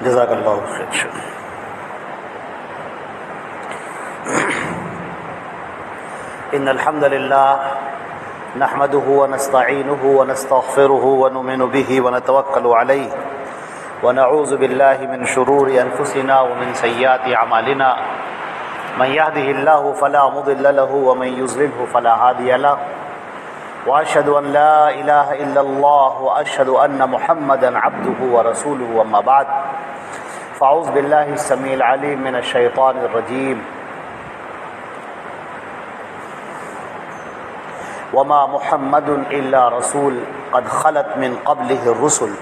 جزاک اللہ خیر. ان الحمد للہ نحمده ونستعینه ونستغفره ونؤمن به ونتوکل علیہ ونعوذ باللہ من شرور انفسنا ومن سیئات اعمالنا من يهده الله فلا مضل له ومن يضلل فلا هادي له واشهد ان لا اله الا الله واشهد ان محمدا عبده ورسوله اما بعد فاعوذ باللہ السمیع العلیم من الشیطان الرجیم وما محمد الا رسول قد خلت من قبله الرسل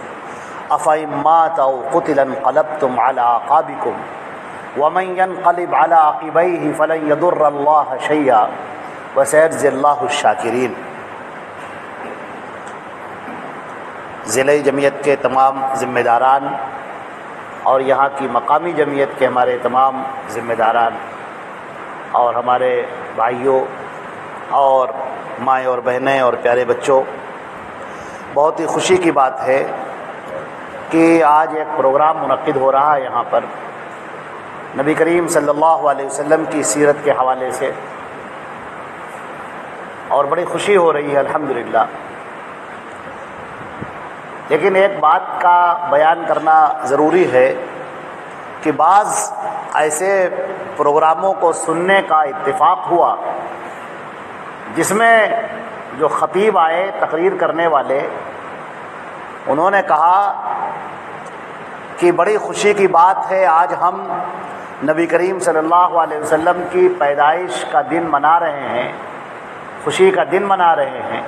افإن مات او قتل انقلبتم على اعقابكم ومن ينقلب على عقبيه فلن يضر الله شيئا وسيجزي الله الشاكرين. ضلع جمعیت کے تمام ذمہ داران اور یہاں کی مقامی جمعیت کے ہمارے تمام ذمہ داران اور ہمارے بھائیوں اور مائیں اور بہنیں اور پیارے بچوں، بہت ہی خوشی کی بات ہے کہ آج ایک پروگرام منعقد ہو رہا ہے یہاں پر نبی کریم صلی اللہ علیہ وسلم کی سیرت کے حوالے سے، اور بڑی خوشی ہو رہی ہے الحمدللہ. لیکن ایک بات کا بیان کرنا ضروری ہے کہ بعض ایسے پروگراموں کو سننے کا اتفاق ہوا جس میں جو خطیب آئے تقریر کرنے والے، انہوں نے کہا کہ بڑی خوشی کی بات ہے، آج ہم نبی کریم صلی اللہ علیہ وسلم کی پیدائش کا دن منا رہے ہیں، خوشی کا دن منا رہے ہیں.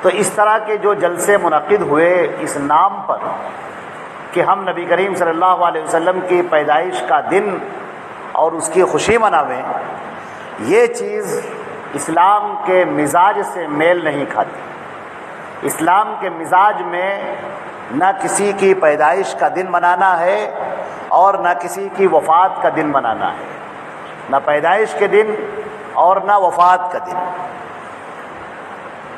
تو اس طرح کے جو جلسے منعقد ہوئے اس نام پر کہ ہم نبی کریم صلی اللہ علیہ وسلم کی پیدائش کا دن اور اس کی خوشی مناویں، یہ چیز اسلام کے مزاج سے میل نہیں کھاتی. اسلام کے مزاج میں نہ کسی کی پیدائش کا دن منانا ہے اور نہ کسی کی وفات کا دن منانا ہے، نہ پیدائش کے دن اور نہ وفات کا دن.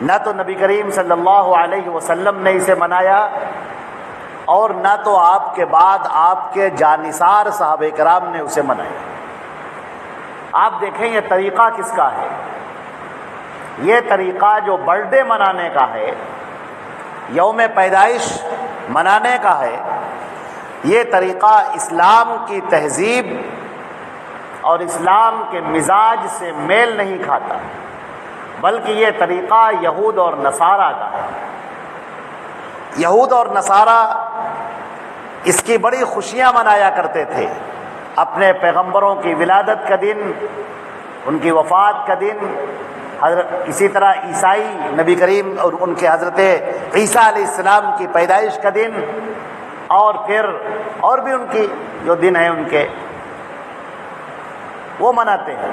نہ تو نبی کریم صلی اللہ علیہ وسلم نے اسے منایا اور نہ تو آپ کے بعد آپ کے جانثار صحابہ کرام نے اسے منایا. آپ دیکھیں یہ طریقہ کس کا ہے؟ یہ طریقہ جو برتھ ڈے منانے کا ہے، یوم پیدائش منانے کا ہے، یہ طریقہ اسلام کی تہذیب اور اسلام کے مزاج سے میل نہیں کھاتا، بلکہ یہ طریقہ یہود اور نصارہ کا ہے. یہود اور نصارہ اس کی بڑی خوشیاں منایا کرتے تھے، اپنے پیغمبروں کی ولادت کا دن، ان کی وفات کا دن. اسی طرح عیسائی نبی کریم اور ان کے حضرت عیسیٰ علیہ السلام کی پیدائش کا دن، اور پھر اور بھی ان کی جو دن ہیں ان کے وہ مناتے ہیں.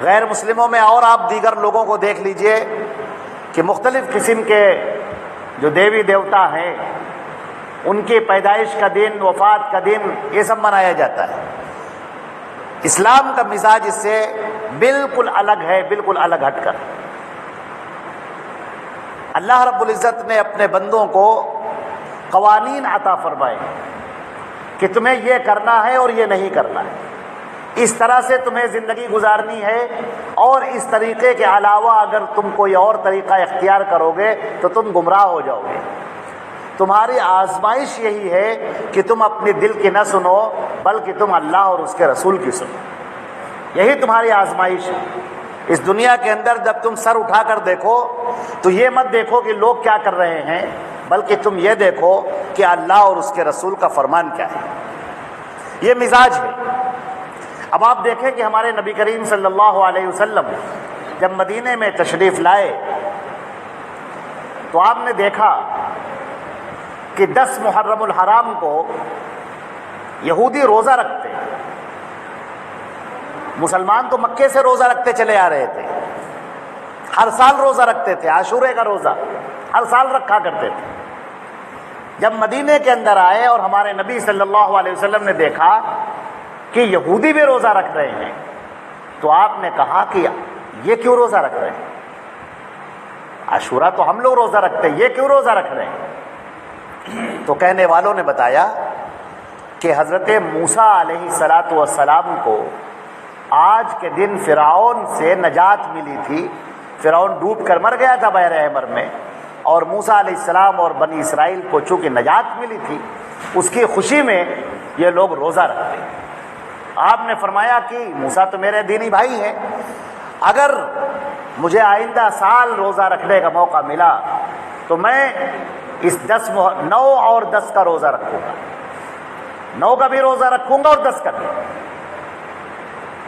غیر مسلموں میں اور آپ دیگر لوگوں کو دیکھ لیجئے کہ مختلف قسم کے جو دیوی دیوتا ہیں ان کی پیدائش کا دن، وفات کا دن، یہ سب منایا جاتا ہے. اسلام کا مزاج اس سے بالکل الگ ہے، بالکل الگ ہٹ کر. اللہ رب العزت نے اپنے بندوں کو قوانین عطا فرمائے کہ تمہیں یہ کرنا ہے اور یہ نہیں کرنا ہے، اس طرح سے تمہیں زندگی گزارنی ہے، اور اس طریقے کے علاوہ اگر تم کوئی اور طریقہ اختیار کرو گے تو تم گمراہ ہو جاؤ گے. تمہاری آزمائش یہی ہے کہ تم اپنے دل کی نہ سنو بلکہ تم اللہ اور اس کے رسول کی سنو. یہی تمہاری آزمائش ہے. اس دنیا کے اندر جب تم سر اٹھا کر دیکھو تو یہ مت دیکھو کہ لوگ کیا کر رہے ہیں، بلکہ تم یہ دیکھو کہ اللہ اور اس کے رسول کا فرمان کیا ہے. یہ مزاج ہے. اب آپ دیکھیں کہ ہمارے نبی کریم صلی اللہ علیہ وسلم جب مدینے میں تشریف لائے تو آپ نے دیکھا کہ 10 محرم الحرام کو یہودی روزہ رکھتے ہیں. مسلمان تو مکے سے روزہ رکھتے چلے آ رہے تھے، ہر سال روزہ رکھتے تھے، عاشورے کا روزہ ہر سال رکھا کرتے تھے. جب مدینے کے اندر آئے اور ہمارے نبی صلی اللہ علیہ وسلم نے دیکھا کہ یہودی بھی روزہ رکھ رہے ہیں تو آپ نے کہا کہ یہ کیوں روزہ رکھ رہے ہیں؟ عاشورہ تو ہم لوگ روزہ رکھتے ہیں، یہ کیوں روزہ رکھ رہے ہیں؟ تو کہنے والوں نے بتایا کہ حضرت موسیٰ علیہ الصلاۃ والسلام کو آج کے دن فرعون سے نجات ملی تھی. فرعون ڈوب کر مر گیا تھا بحر احمر میں، اور موسیٰ علیہ السلام اور بنی اسرائیل کو چونکہ نجات ملی تھی، اس کی خوشی میں یہ لوگ روزہ رکھتے. آپ نے فرمایا کہ موسیٰ تو میرے دینی بھائی ہیں، اگر مجھے آئندہ سال روزہ رکھنے کا موقع ملا تو میں اس 9 اور 10 کا روزہ رکھوں گا، 9 کا بھی روزہ رکھوں گا اور 10 کا بھی.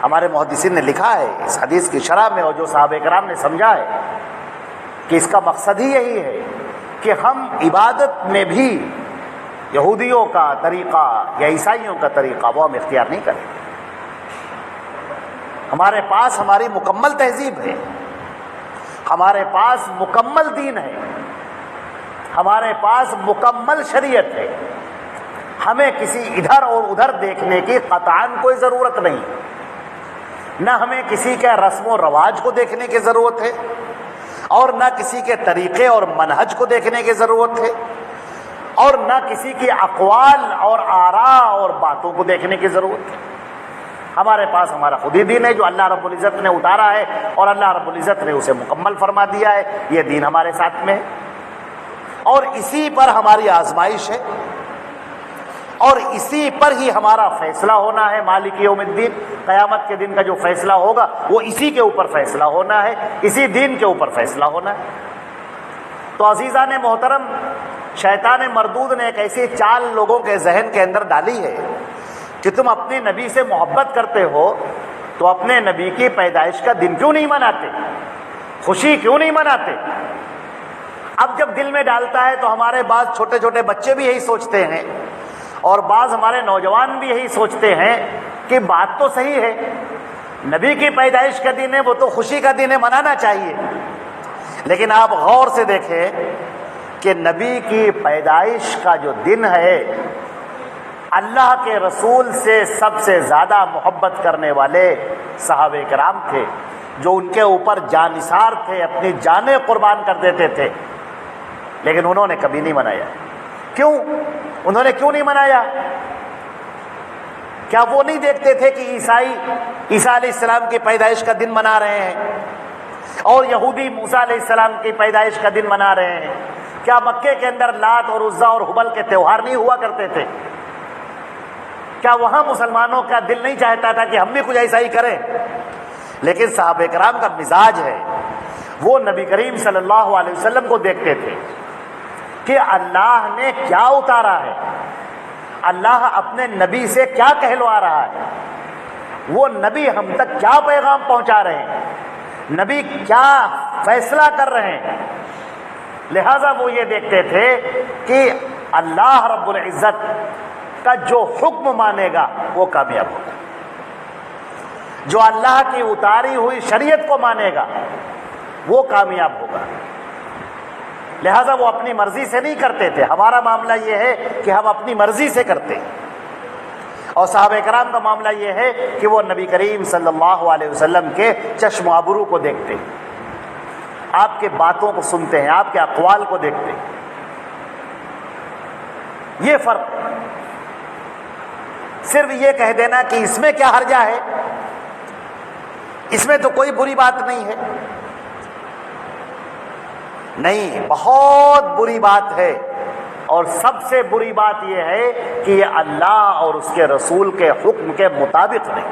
ہمارے محدثین نے لکھا ہے اس حدیث کی شرح میں، اور جو صحابہ کرام نے سمجھا ہے کہ اس کا مقصد ہی یہی ہے کہ ہم عبادت میں بھی یہودیوں کا طریقہ یا عیسائیوں کا طریقہ وہ ہم اختیار نہیں کریں. ہمارے پاس ہماری مکمل تہذیب ہے، ہمارے پاس مکمل دین ہے، ہمارے پاس مکمل شریعت ہے. ہمیں کسی ادھر اور ادھر دیکھنے کی قطعاً کوئی ضرورت نہیں، نہ ہمیں کسی کے رسم و رواج کو دیکھنے کی ضرورت ہے، اور نہ کسی کے طریقے اور منہج کو دیکھنے کی ضرورت ہے، اور نہ کسی کی اقوال اور آراء اور باتوں کو دیکھنے کی ضرورت ہے. ہمارے پاس ہمارا خود ہی دین ہے جو اللہ رب العزت نے اتارا ہے، اور اللہ رب العزت نے اسے مکمل فرما دیا ہے. یہ دین ہمارے ساتھ میں ہے، اور اسی پر ہماری آزمائش ہے، اور اسی پر ہی ہمارا فیصلہ ہونا ہے. مالک یوم الدین، قیامت کے دن کا جو فیصلہ ہوگا وہ اسی کے اوپر فیصلہ ہونا ہے، اسی دین کے اوپر فیصلہ ہونا ہے. تو عزیزان محترم، شیطان مردود نے ایک ایسی چال لوگوں کے ذہن کے اندر ڈالی ہے کہ تم اپنے نبی سے محبت کرتے ہو تو اپنے نبی کی پیدائش کا دن کیوں نہیں مناتے، خوشی کیوں نہیں مناتے. اب جب دل میں ڈالتا ہے تو ہمارے بعض چھوٹے چھوٹے بچے بھی یہی سوچتے ہیں، اور بعض ہمارے نوجوان بھی یہی سوچتے ہیں کہ بات تو صحیح ہے، نبی کی پیدائش کا دن ہے، وہ تو خوشی کا دن ہے، منانا چاہیے. لیکن آپ غور سے دیکھیں کہ نبی کی پیدائش کا جو دن ہے، اللہ کے رسول سے سب سے زیادہ محبت کرنے والے صحابہ کرام تھے، جو ان کے اوپر جانثار تھے، اپنی جانیں قربان کر دیتے تھے، لیکن انہوں نے کبھی نہیں منایا. کیوں؟ انہوں نے کیوں نہیں منایا؟ کیا وہ نہیں دیکھتے تھے کہ عیسیٰ علیہ السلام کی پیدائش کا دن منا رہے ہیں، اور یہودی موسیٰ علیہ السلام کی پیدائش کا دن منا رہے ہیں؟ کیا مکے کے اندر لات اور عزا اور حبل کے تہوار نہیں ہوا کرتے تھے؟ کیا وہاں مسلمانوں کا دل نہیں چاہتا تھا کہ ہم بھی کچھ ایسا ہی کریں؟ لیکن صحابہ کرام کا مزاج ہے، وہ نبی کریم صلی اللہ علیہ وسلم کو دیکھتے تھے کہ اللہ نے کیا اتارا ہے، اللہ اپنے نبی سے کیا کہلوا رہا ہے، وہ نبی ہم تک کیا پیغام پہنچا رہے ہیں، نبی کیا فیصلہ کر رہے ہیں. لہذا وہ یہ دیکھتے تھے کہ اللہ رب العزت کا جو حکم مانے گا وہ کامیاب ہوگا، جو اللہ کی اتاری ہوئی شریعت کو مانے گا وہ کامیاب ہوگا. لہذا وہ اپنی مرضی سے نہیں کرتے تھے. ہمارا معاملہ یہ ہے کہ ہم اپنی مرضی سے کرتے ہیں، اور صحابہ کرام کا معاملہ یہ ہے کہ وہ نبی کریم صلی اللہ علیہ وسلم کے چشم و ابرو کو دیکھتے ہیں، آپ کے باتوں کو سنتے ہیں، آپ کے اقوال کو دیکھتے ہیں. یہ فرق. صرف یہ کہہ دینا کہ اس میں کیا حرجہ ہے، اس میں تو کوئی بری بات نہیں ہے، نہیں، بہت بری بات ہے. اور سب سے بری بات یہ ہے کہ یہ اللہ اور اس کے رسول کے حکم کے مطابق نہیں.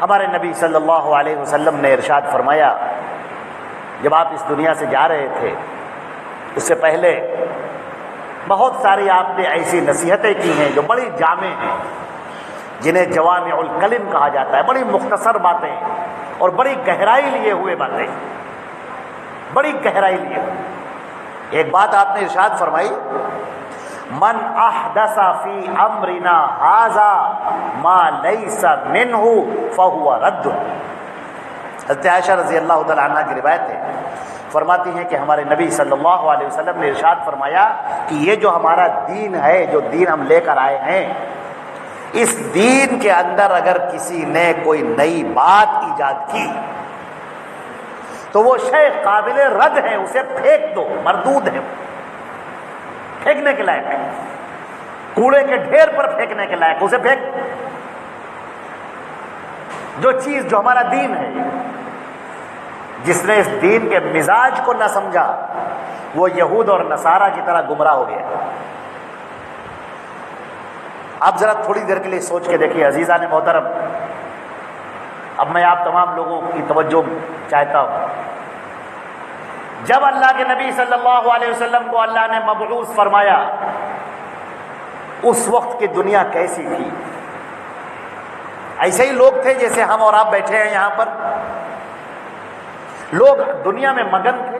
ہمارے نبی صلی اللہ علیہ وسلم نے ارشاد فرمایا، جب آپ اس دنیا سے جا رہے تھے اس سے پہلے بہت ساری آپ نے ایسی نصیحتیں کی ہیں جو بڑی جامع ہیں، جنہیں جوامع الکلم کہا جاتا ہے. بڑی مختصر باتیں اور بڑی گہرائی لیے ہوئے باتیں، بڑی گہرائی لیے ہوئے. ایک بات آپ نے ارشاد فرمائی، من احدث فی امرنا ھذا ما لیس منہ فہو رد. حضرت عائشہ رضی اللہ تعالی عنہ کی روایت ہے، فرماتی ہیں کہ ہمارے نبی صلی اللہ علیہ وسلم نے ارشاد فرمایا کہ یہ جو ہمارا دین ہے، جو دین ہم لے کر آئے ہیں، اس دین کے اندر اگر کسی نے کوئی نئی بات ایجاد کی تو وہ شے قابل رد ہے، اسے پھینک دو، مردود ہے، پھینکنے کے لائق ہے، کوڑے کے ڈھیر پر پھینکنے کے لائق، اسے پھینک۔ جو چیز جو ہمارا دین ہے، جس نے اس دین کے مزاج کو نہ سمجھا وہ یہود اور نصارہ کی طرح گمراہ ہو گیا۔ آپ ذرا تھوڑی دیر کے لیے سوچ کے دیکھیے عزیزان محترم، اب میں آپ تمام لوگوں کی توجہ چاہتا ہوں۔ جب اللہ کے نبی صلی اللہ علیہ وسلم کو اللہ نے مبعوث فرمایا، اس وقت کی دنیا کیسی تھی؟ ایسے ہی لوگ تھے جیسے ہم اور آپ بیٹھے ہیں یہاں پر۔ لوگ دنیا میں مگن تھے،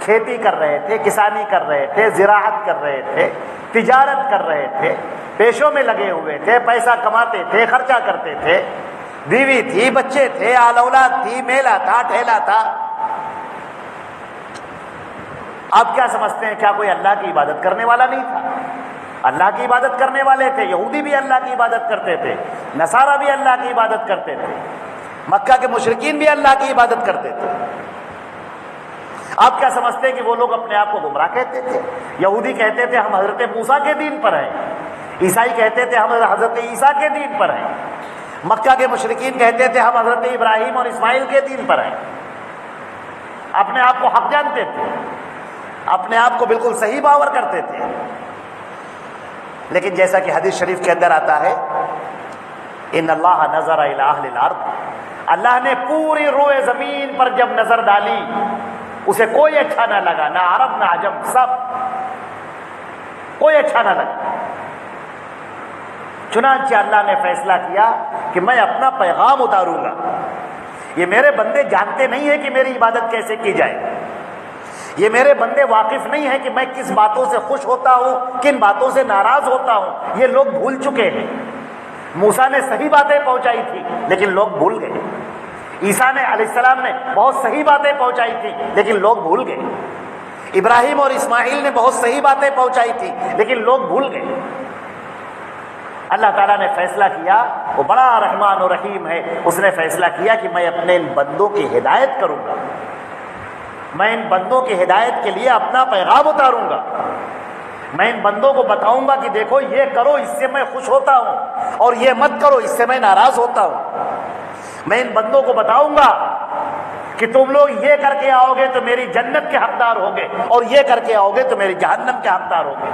کھیتی کر رہے تھے، کسانی کر رہے تھے، زراعت کر رہے تھے، تجارت کر رہے تھے، پیشوں میں لگے ہوئے تھے، پیسہ کماتے تھے، خرچہ کرتے تھے، بیوی تھی، بچے تھے، آل اولاد تھی، میلہ تھا، ٹھیلا تھا۔ آپ کیا سمجھتے ہیں کیا کوئی اللہ کی عبادت کرنے والا نہیں تھا؟ اللہ کی عبادت کرنے والے تھے۔ یہودی بھی اللہ کی عبادت کرتے تھے، نصارہ بھی اللہ کی عبادت کرتے تھے، مکہ کے مشرکین بھی اللہ کی عبادت کرتے تھے۔ آپ کیا سمجھتے ہیں کہ وہ لوگ اپنے آپ کو گمراہ کہتے تھے؟ یہودی کہتے تھے ہم حضرت موسیٰ کے دین پر ہیں، عیسائی کہتے تھے ہم حضرت عیسیٰ کے دین پر ہیں، مکہ کے مشرکین کہتے تھے ہم حضرت ابراہیم اور اسماعیل کے دین پر ہیں۔ اپنے آپ کو حق جانتے تھے، اپنے آپ کو بالکل صحیح باور کرتے تھے۔ لیکن جیسا کہ حدیث شریف کے اندر آتا ہے، ان اللہ نظر الی اہل الارض، اللہ نے پوری روئے زمین پر جب نظر ڈالی اسے کوئی اچھا نہ لگا، نہ عرب نہ عجم، سب کوئی اچھا نہ لگا۔ چنانچہ اللہ نے فیصلہ کیا کہ میں اپنا پیغام اتاروں گا۔ یہ میرے بندے جانتے نہیں ہیں کہ میری عبادت کیسے کی جائے، یہ میرے بندے واقف نہیں ہیں کہ میں کس باتوں سے خوش ہوتا ہوں، کن باتوں سے ناراض ہوتا ہوں، یہ لوگ بھول چکے ہیں۔ موسیٰ نے صحیح باتیں پہنچائی تھی لیکن لوگ بھول گئے، عیسیٰ نے علیہ السلام نے بہت صحیح باتیں پہنچائی تھی لیکن لوگ بھول گئے، ابراہیم اور اسماعیل نے بہت صحیح باتیں پہنچائی تھی لیکن لوگ بھول گئے۔ اللہ تعالیٰ نے فیصلہ کیا، وہ بڑا رحمان و رحیم ہے، اس نے فیصلہ کیا کہ میں اپنے ان بندوں کی ہدایت کروں گا، میں ان بندوں کی ہدایت کے لیے اپنا پیغام اتاروں گا، میں ان بندوں کو بتاؤں گا کہ دیکھو یہ کرو اس سے میں خوش ہوتا ہوں اور یہ مت کرو اس سے میں ناراض ہوتا ہوں۔ میں ان بندوں کو بتاؤں گا کہ تم لوگ یہ کر کے آؤ گے تو میری جنت کے حقدار ہوگے اور یہ کر کے آؤ گے تو میری جہنم کے حقدار ہوگے۔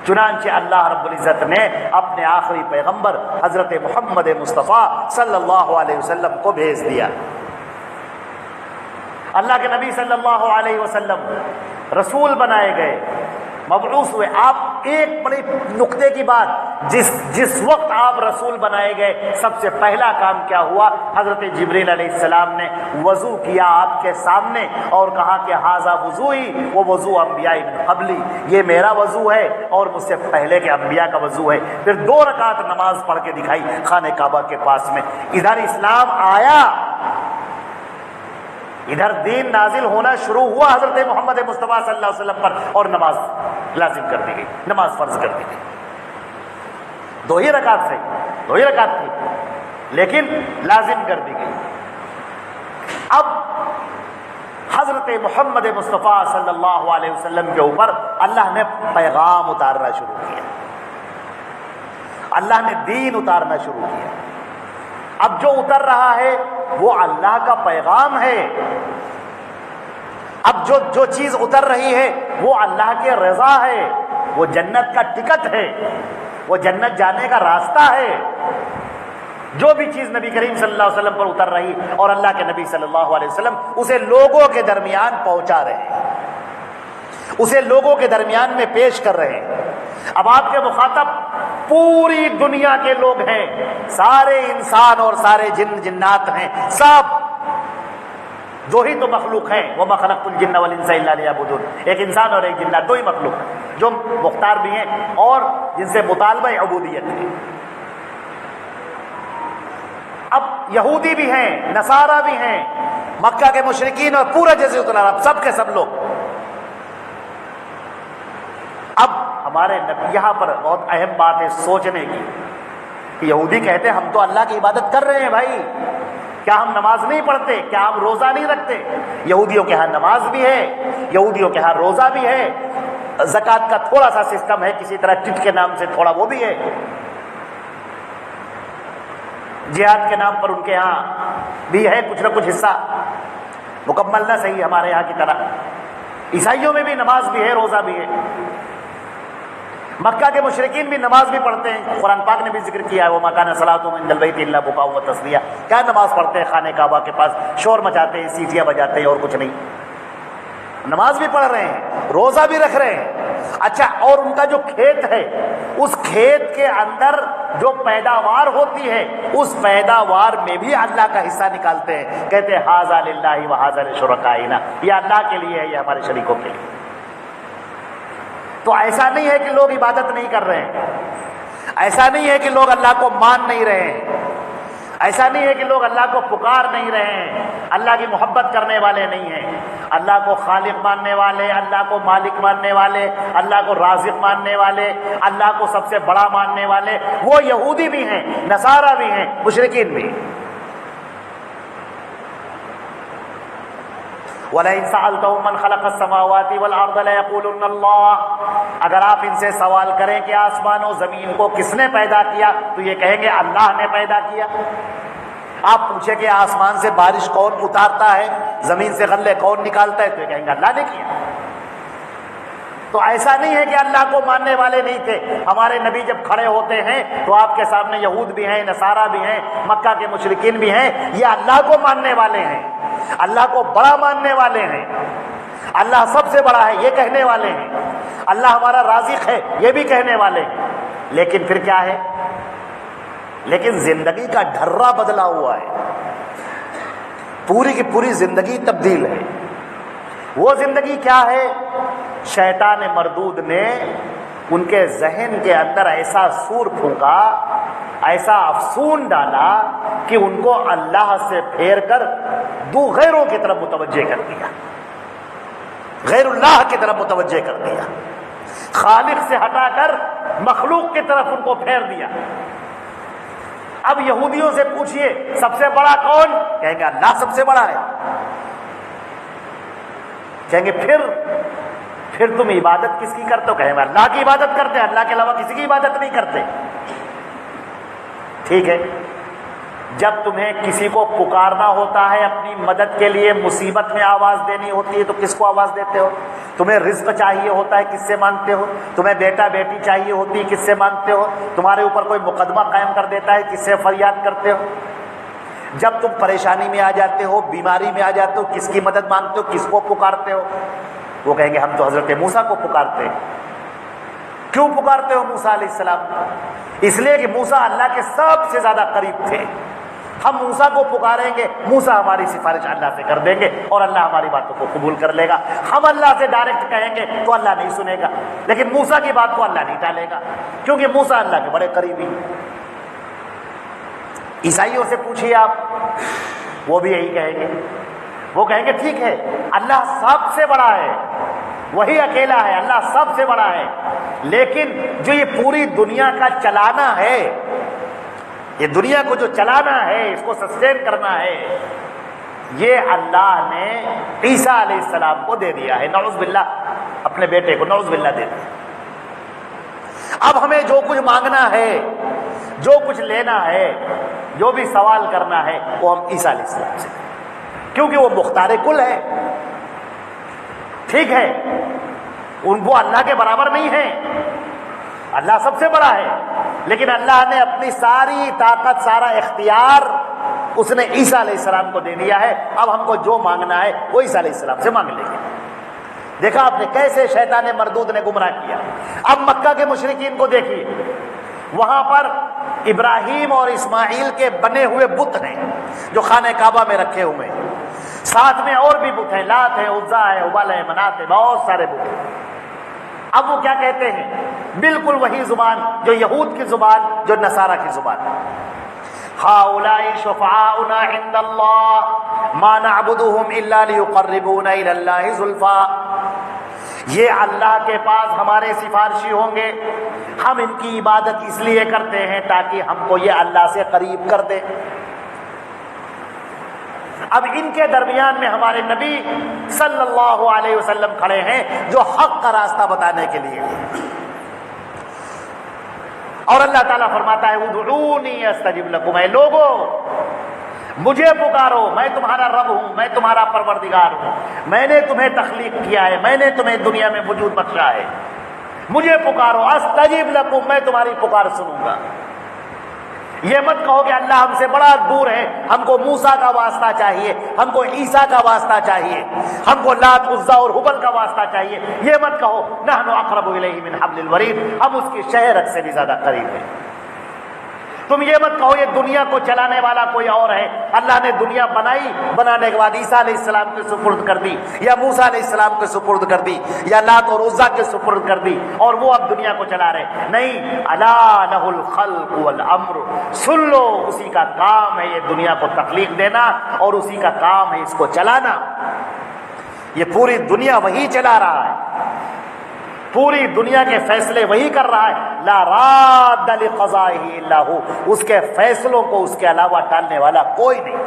چنانچہ اللہ رب العزت نے اپنے آخری پیغمبر حضرت محمد مصطفیٰ صلی اللہ علیہ وسلم کو بھیج دیا۔ اللہ کے نبی صلی اللہ علیہ وسلم رسول بنائے گئے، مبعوث ہوئے۔ آپ ایک بڑی نقطے کی بات، جس وقت آپ رسول بنائے گئے سب سے پہلا کام کیا ہوا؟ حضرت جبریل علیہ السلام نے وضو کیا آپ کے سامنے اور کہا کہ ھذا وضوئی وہ وضو انبیاء من قبلی، یہ میرا وضو ہے اور مجھ سے پہلے کے انبیاء کا وضو ہے۔ پھر 2 رکعت نماز پڑھ کے دکھائی خانہ کعبہ کے پاس میں۔ ادھر اسلام آیا، ادھر دین نازل ہونا شروع ہوا حضرت محمد مصطفیٰ صلی اللہ علیہ وسلم پر، اور نماز لازم کر دی گئی، نماز فرض کر دی گئی۔ 2 ہی رکعت سے، 2 ہی رکعت تھی لیکن لازم کر دی گئی۔ اب حضرت محمد مصطفیٰ صلی اللہ علیہ وسلم کے اوپر اللہ نے پیغام اتارنا شروع کیا، اللہ نے دین اتارنا شروع کیا۔ اب جو اتر رہا ہے وہ اللہ کا پیغام ہے، اب جو چیز اتر رہی ہے وہ اللہ کی رضا ہے، وہ جنت کا ٹکٹ ہے، وہ جنت جانے کا راستہ ہے۔ جو بھی چیز نبی کریم صلی اللہ علیہ وسلم پر اتر رہی اور اللہ کے نبی صلی اللہ علیہ وسلم اسے لوگوں کے درمیان پہنچا رہے ہیں، اسے لوگوں کے درمیان میں پیش کر رہے ہیں۔ اب آپ کے مخاطب پوری دنیا کے لوگ ہیں، سارے انسان اور سارے جنات ہیں، سب دو ہی تو مخلوق ہیں، وَمَا خَلَقْتُ الْجِنَّ وَالْإِنسَ إِلَّا لِيَعْبُدُونَ، ایک انسان اور ایک جنات، 2 ہی مخلوق ہیں جو مختار بھی ہیں اور جن سے مطالبہ عبودیت ہے۔ اب یہودی بھی ہیں، نصارہ بھی ہیں، مکہ کے مشرکین اور پورا جزیرۃ العرب، سب کے سب لوگ۔ اب ہمارے یہاں پر بہت اہم بات ہے سوچنے کی کہ یہودی کہتے ہیں ہم تو اللہ کی عبادت کر رہے ہیں بھائی، کیا ہم نماز نہیں پڑھتے؟ کیا ہم روزہ نہیں رکھتے؟ یہودیوں کے ہاں نماز بھی ہے، یہودیوں کے ہاں روزہ بھی ہے، زکوٰۃ کا تھوڑا سا سسٹم ہے، کسی طرح ٹٹ کے نام سے تھوڑا وہ بھی ہے، جہاد کے نام پر ان کے ہاں بھی ہے کچھ نہ کچھ حصہ، مکمل نہ صحیح ہمارے یہاں کی طرح۔ عیسائیوں میں بھی نماز بھی ہے، روزہ بھی ہے، مکہ کے مشرکین بھی نماز بھی پڑھتے ہیں، قرآن پاک نے بھی ذکر کیا ہے وَمَا كَانَ صَلَاتُهُمْ عِندَ الْبَيْتِ إِلَّا بُكَاءً وَتَصْدِيَةً، کیا نماز پڑھتے ہیں خانہ کعبہ کے پاس، شور مچاتے ہیں، سیٹیاں بجاتے ہیں اور کچھ نہیں، نماز بھی پڑھ رہے ہیں، روزہ بھی رکھ رہے ہیں۔ اچھا، اور ان کا جو کھیت ہے، اس کھیت کے اندر جو پیداوار ہوتی ہے، اس پیداوار میں بھی اللہ کا حصہ نکالتے ہیں، کہتے ہیں ھذا للہ وھذا لشرکائنا، یہ اللہ کے لیے ہے، یہ ہمارے شریکوں کے لیے۔ تو ایسا نہیں ہے کہ لوگ عبادت نہیں کر رہے ہیں، ایسا نہیں ہے کہ لوگ اللہ کو مان نہیں رہے ہیں، ایسا نہیں ہے کہ لوگ اللہ کو پکار نہیں رہے ہیں، اللہ کی محبت کرنے والے نہیں ہیں، اللہ کو خالق ماننے والے، اللہ کو مالک ماننے والے، اللہ کو رازق ماننے والے، اللہ کو سب سے بڑا ماننے والے، وہ یہودی بھی ہیں، نصارہ بھی ہیں، مشرکین بھی۔ وَلَئِن سَأَلْتَهُم مَّنْ خَلَقَ السَّمَاوَاتِ وَالْأَرْضَ لَيَقُولُنَّ اللَّهُ، اگر آپ ان سے سوال کریں کہ آسمان و زمین کو کس نے پیدا کیا، تو یہ کہیں گے اللہ نے پیدا کیا۔ آپ پوچھیں کہ آسمان سے بارش کون اتارتا ہے، زمین سے غلے کون نکالتا ہے، تو یہ کہیں گے اللہ نے کیا۔ تو ایسا نہیں ہے کہ اللہ کو ماننے والے نہیں تھے، ہمارے نبی جب کھڑے ہوتے ہیں تو آپ کے سامنے یہود بھی ہیں، نصارہ بھی ہیں، مکہ کے مشرکین بھی ہیں، یہ اللہ کو ماننے والے ہیں، اللہ کو بڑا ماننے والے ہیں، اللہ سب سے بڑا ہے یہ کہنے والے ہیں، اللہ ہمارا رازق ہے یہ بھی کہنے والے ہیں۔ لیکن پھر کیا ہے؟ لیکن زندگی کا ڈھرا بدلا ہوا ہے، پوری کی پوری زندگی تبدیل ہے۔ وہ زندگی کیا ہے؟ شیطان مردود نے ان کے ذہن کے اندر ایسا سور پھونکا، ایسا افسون ڈالا کہ ان کو اللہ سے پھیر کر دو غیروں کی طرف متوجہ کر دیا، غیر اللہ کی طرف متوجہ کر دیا، خالق سے ہٹا کر مخلوق کی طرف ان کو پھیر دیا۔ اب یہودیوں سے پوچھئے سب سے بڑا کون؟ کہیں گے اللہ سب سے بڑا ہے۔ کہیں گے پھر تم عبادت کس کی کرتے ہو؟ کہیں گے اللہ کی عبادت کرتے ہیں، اللہ کے علاوہ کسی کی عبادت نہیں کرتے۔ ٹھیک ہے، جب تمہیں کسی کو پکارنا ہوتا ہے اپنی مدد کے لیے، مصیبت میں آواز دینی ہوتی ہے تو کس کو آواز دیتے ہو؟ تمہیں رزق چاہیے ہوتا ہے کس سے مانگتے ہو؟ تمہیں بیٹا بیٹی چاہیے ہوتی ہے کس سے مانگتے ہو؟ تمہارے اوپر کوئی مقدمہ قائم کر دیتا ہے کس سے فریاد کرتے ہو؟ جب تم پریشانی میں آ جاتے ہو، بیماری میں آ جاتے ہو، کس کی مدد مانگتے ہو، کس کو پکارتے ہو؟ وہ کہیں گے ہم تو حضرت موسیٰ کو پکارتے ہیں۔ کیوں پکارتے ہو موسیٰ علیہ السلام؟ اس لیے کہ موسیٰ اللہ کے سب سے زیادہ قریب تھے، ہم موسیٰ کو پکاریں گے، موسیٰ ہماری سفارش اللہ سے کر دیں گے اور اللہ ہماری باتوں کو قبول کر لے گا۔ ہم اللہ سے ڈائریکٹ کہیں گے تو اللہ نہیں سنے گا، لیکن موسیٰ کی بات کو اللہ نہیں ٹالے گا، کیونکہ موسیٰ اللہ کے بڑے قریبی ہیں۔ عیسائیوں سے پوچھیے آپ، وہ بھی یہی کہیں گے، وہ کہیں گے ٹھیک ہے اللہ سب سے بڑا ہے، وہی اکیلا ہے، اللہ سب سے بڑا ہے، لیکن جو یہ پوری دنیا کا چلانا ہے، یہ دنیا کو جو چلانا ہے، اس کو سسٹین کرنا ہے، یہ اللہ نے عیسیٰ علیہ السلام کو دے دیا ہے، نعوذ باللہ، اپنے بیٹے کو نعوذ باللہ دے دیا۔ اب ہمیں جو کچھ مانگنا ہے، جو کچھ لینا ہے، جو بھی سوال کرنا ہے، وہ ہم عیسیٰ علیہ السلام سے کریں، کیونکہ وہ مختار کل ہے۔ ٹھیک ہے، وہ اللہ کے برابر نہیں ہے، اللہ سب سے بڑا ہے، لیکن اللہ نے اپنی ساری طاقت، سارا اختیار اس نے عیسیٰ علیہ السلام کو دے دیا ہے۔ اب ہم کو جو مانگنا ہے وہ عیسیٰ علیہ السلام سے مانگ لیں گے۔ دیکھا آپ نے کیسے شیطان مردود نے گمراہ کیا۔ اب مکہ کے مشرکین کو دیکھیے، وہاں پر ابراہیم اور اسماعیل کے بنے ہوئے بت ہیں جو خانہ کعبہ میں رکھے ہوئے ہیں، ساتھ میں اور بھی بت ہیں، لات ہے، عزا ہے، ہبل ہے، منات ہے، بہت سارے بت ہیں۔ اب وہ کیا کہتے ہیں؟ بالکل وہی زبان جو یہود کی زبان، جو نصارہ کی زبان، ہؤلاء شفعاؤنا عند اللہ ما نعبدهم الا ليقربونا الى اللہ زلفا، یہ اللہ کے پاس ہمارے سفارشی ہوں گے، ہم ان کی عبادت اس لیے کرتے ہیں تاکہ ہم کو یہ اللہ سے قریب کر دے۔ اب ان کے درمیان میں ہمارے نبی صلی اللہ علیہ وسلم کھڑے ہیں جو حق کا راستہ بتانے کے لیے. اور اللہ تعالیٰ فرماتا ہے ادعونی استجب لکم، اے لوگو مجھے پکارو، میں تمہارا رب ہوں، میں تمہارا پروردگار ہوں، میں نے تمہیں تخلیق کیا ہے، میں نے تمہیں دنیا میں وجود بخشا ہے، مجھے پکارو استجب لکم، میں تمہاری پکار سنوں گا. یہ مت کہو کہ اللہ ہم سے بڑا دور ہے، ہم کو موسیٰ کا واسطہ چاہیے، ہم کو عیسیٰ کا واسطہ چاہیے، ہم کو لات عزا اور حبل کا واسطہ چاہیے. یہ مت کہو نحن اقرب الیہ من حبل الورید، ہم اس کی شہ رگ سے بھی زیادہ قریب ہیں. تم یہ مت کہو یہ دنیا کو چلانے والا کوئی اور ہے، اللہ نے دنیا بنائی، بنانے کے بعد عیسیٰ علیہ السلام کے سپرد کر دی، یا موسیٰ علیہ السلام کے سپرد کر دی، یا لات اور عزا کے سپرد کر دی اور وہ اب دنیا کو چلا رہے. نہیں، الا لہ الخلق والامر، سن لو اسی کا کام ہے یہ دنیا کو تخلیق دینا اور اسی کا کام ہے اس کو چلانا. یہ پوری دنیا وہی چلا رہا ہے، پوری دنیا کے فیصلے وہی کر رہا ہے. لا راد لقضائہ الا ہو، اس کے فیصلوں کو اس کے علاوہ ٹالنے والا کوئی نہیں.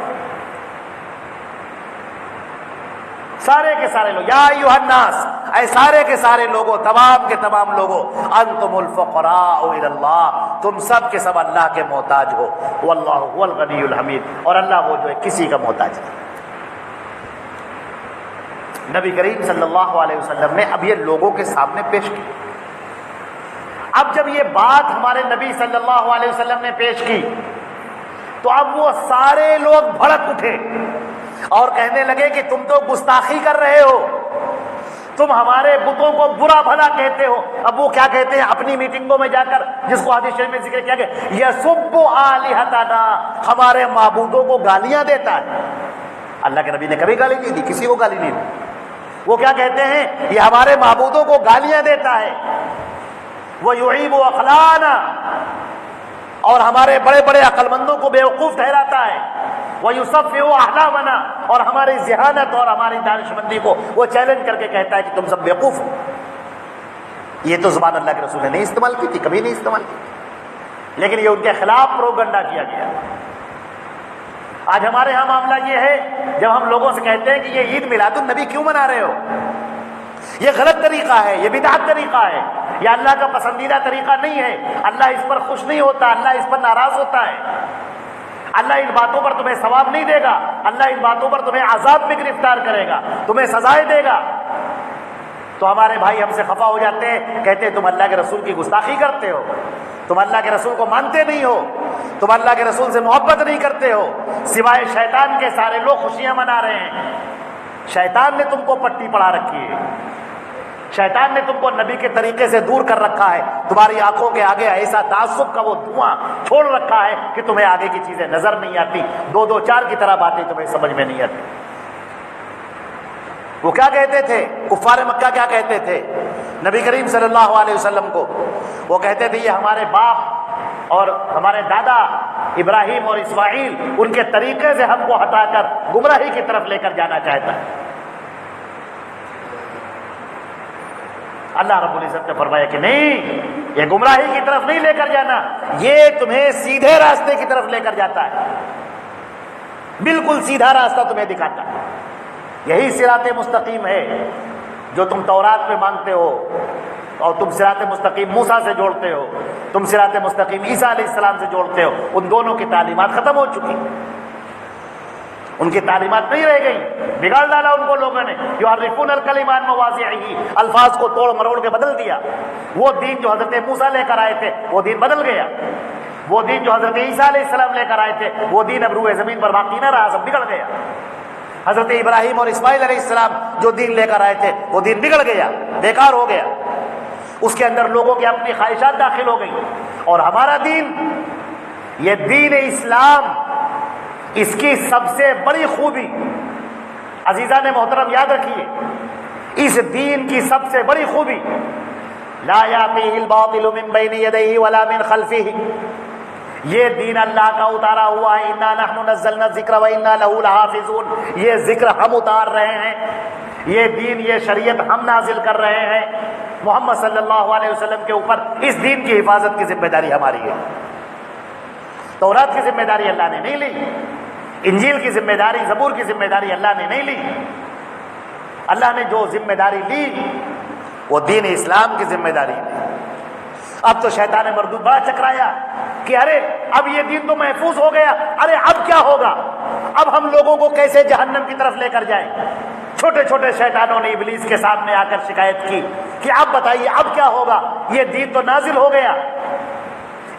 سارے کے سارے لوگ، یا ایھا الناس، اے سارے کے سارے لوگوں، تمام کے تمام لوگوں، انتم الفقراء الی اللہ، تم سب کے سب اللہ کے محتاج ہو. واللہ هو الغنی الحمید، اور اللہ وہ جو ہے کسی کا محتاج نہیں. نبی کریم صلی اللہ علیہ وسلم نے اب یہ لوگوں کے سامنے پیش کی. اب جب یہ بات ہمارے نبی صلی اللہ علیہ وسلم نے پیش کی تو اب وہ سارے لوگ بھڑک اٹھے اور کہنے لگے کہ تم تو گستاخی کر رہے ہو، تم ہمارے بتوں کو برا بھلا کہتے ہو. اب وہ کیا کہتے ہیں اپنی میٹنگوں میں جا کر، جس کو حدیث شریف میں ذکر کیا کہ یسب آلہتنا، ہمارے معبودوں کو گالیاں دیتا ہے. اللہ کے نبی نے کبھی گالی نہیں دی، کسی کو گالی نہیں دی. وہ کیا کہتے ہیں؟ یہ ہمارے معبودوں کو گالیاں دیتا ہے. وَيُعِيبُ عَقْلَانَا، اور ہمارے بڑے بڑے عقل مندوں کو بیوقوف ٹھہراتا ہے. وَيُصَفِّحُ أَحْلَامَنَا، اور ہماری ذہانت اور ہماری دانش مندی کو وہ چیلنج کر کے کہتا ہے کہ تم سب بیوقوف ہو. یہ تو زبان اللہ کے رسول نے نہیں استعمال کی تھی، کبھی نہیں استعمال کی، لیکن یہ ان کے خلاف پروپیگنڈا کیا گیا. آج ہمارے ہاں معاملہ یہ ہے، جب ہم لوگوں سے کہتے ہیں کہ یہ عید میلاد النبی کیوں منا رہے ہو، یہ غلط طریقہ ہے، یہ بدعت طریقہ ہے، یہ اللہ کا پسندیدہ طریقہ نہیں ہے، اللہ اس پر خوش نہیں ہوتا، اللہ اس پر ناراض ہوتا ہے، اللہ ان باتوں پر تمہیں ثواب نہیں دے گا، اللہ ان باتوں پر تمہیں عذاب میں گرفتار کرے گا، تمہیں سزائیں دے گا. تو ہمارے بھائی ہم سے خفا ہو جاتے ہیں، کہتے ہیں تم اللہ کے رسول کی گستاخی کرتے ہو، تم اللہ کے رسول کو مانتے نہیں ہو، تم اللہ کے رسول سے محبت نہیں کرتے ہو، سوائے شیطان کے سارے لوگ خوشیاں منا رہے ہیں. شیطان نے تم کو پٹی پڑھا رکھی ہے، شیطان نے تم کو نبی کے طریقے سے دور کر رکھا ہے، تمہاری آنکھوں کے آگے ایسا تعصب کا وہ دھواں چھوڑ رکھا ہے کہ تمہیں آگے کی چیزیں نظر نہیں آتی، دو دو چار کی طرح باتیں تمہیں سمجھ میں نہیں آتی. وہ کیا کہتے تھے؟ کفار مکہ کیا کہتے تھے نبی کریم صلی اللہ علیہ وسلم کو؟ وہ کہتے تھے یہ ہمارے باپ اور ہمارے دادا ابراہیم اور اسماعیل ان کے طریقے سے ہم کو ہٹا کر گمراہی کی طرف لے کر جانا چاہتا ہے. اللہ رب العزت نے فرمایا کہ نہیں، یہ گمراہی کی طرف نہیں لے کر جانا، یہ تمہیں سیدھے راستے کی طرف لے کر جاتا ہے، بالکل سیدھا راستہ تمہیں دکھاتا ہے. یہی صراط مستقیم ہے جو تم تورات میں مانگتے ہو، اور تم صراط مستقیم موسیٰ سے جوڑتے ہو، تم صراط مستقیم عیسیٰ علیہ السلام سے جوڑتے ہو. ان دونوں کی تعلیمات ختم ہو چکی، ان کی تعلیمات نہیں رہ گئی، بگاڑ ڈالا ان کو لوگوں نے. یحرفون الکلم عن مواضعہ، الفاظ کو توڑ مروڑ کے بدل دیا. وہ دین جو حضرت موسیٰ لے کر آئے تھے وہ دین بدل گیا، وہ دین جو حضرت عیسیٰ علیہ السلام لے کر آئے تھے وہ دین اب روئے زمین پر باقی نہ رہا، سب بگڑ گیا. حضرت ابراہیم اور اسماعیل علیہ السلام جو دین لے کر آئے تھے وہ دین بگڑ گیا، بیکار ہو گیا، اس کے اندر لوگوں کی اپنی خواہشات داخل ہو گئی. اور ہمارا دین، یہ دین اسلام، اس کی سب سے بڑی خوبی عزیزان محترم یاد رکھیے، اس دین کی سب سے بڑی خوبی لا یاتیہ الباطل من بین یدیہ ولا من خلفہ، یہ دین اللہ کا اتارا ہوا ہے. انا نحن نزلنا الذکر وانا لہ لحافظون، یہ ذکر ہم اتار رہے ہیں، یہ دین، یہ شریعت ہم نازل کر رہے ہیں. محمد صلی اللہ علیہ وسلم کے اوپر اس دین کی حفاظت کی ذمہ داری ہماری ہے. تورات کی ذمہ داری اللہ نے نہیں لی، انجیل کی ذمہ داری، زبور کی ذمہ داری اللہ نے نہیں لی. اللہ نے جو ذمہ داری لی وہ دین اسلام کی ذمہ داری لی. اب تو شیطان مردود بڑا چکرایا کہ ارے اب یہ دین تو محفوظ ہو گیا، ارے اب کیا ہوگا، اب ہم لوگوں کو کیسے جہنم کی طرف لے کر جائیں. چھوٹے چھوٹے شیطانوں نے ابلیس کے سامنے آ کر شکایت کی کہ آپ بتائیے اب کیا ہوگا، یہ دین تو نازل ہو گیا،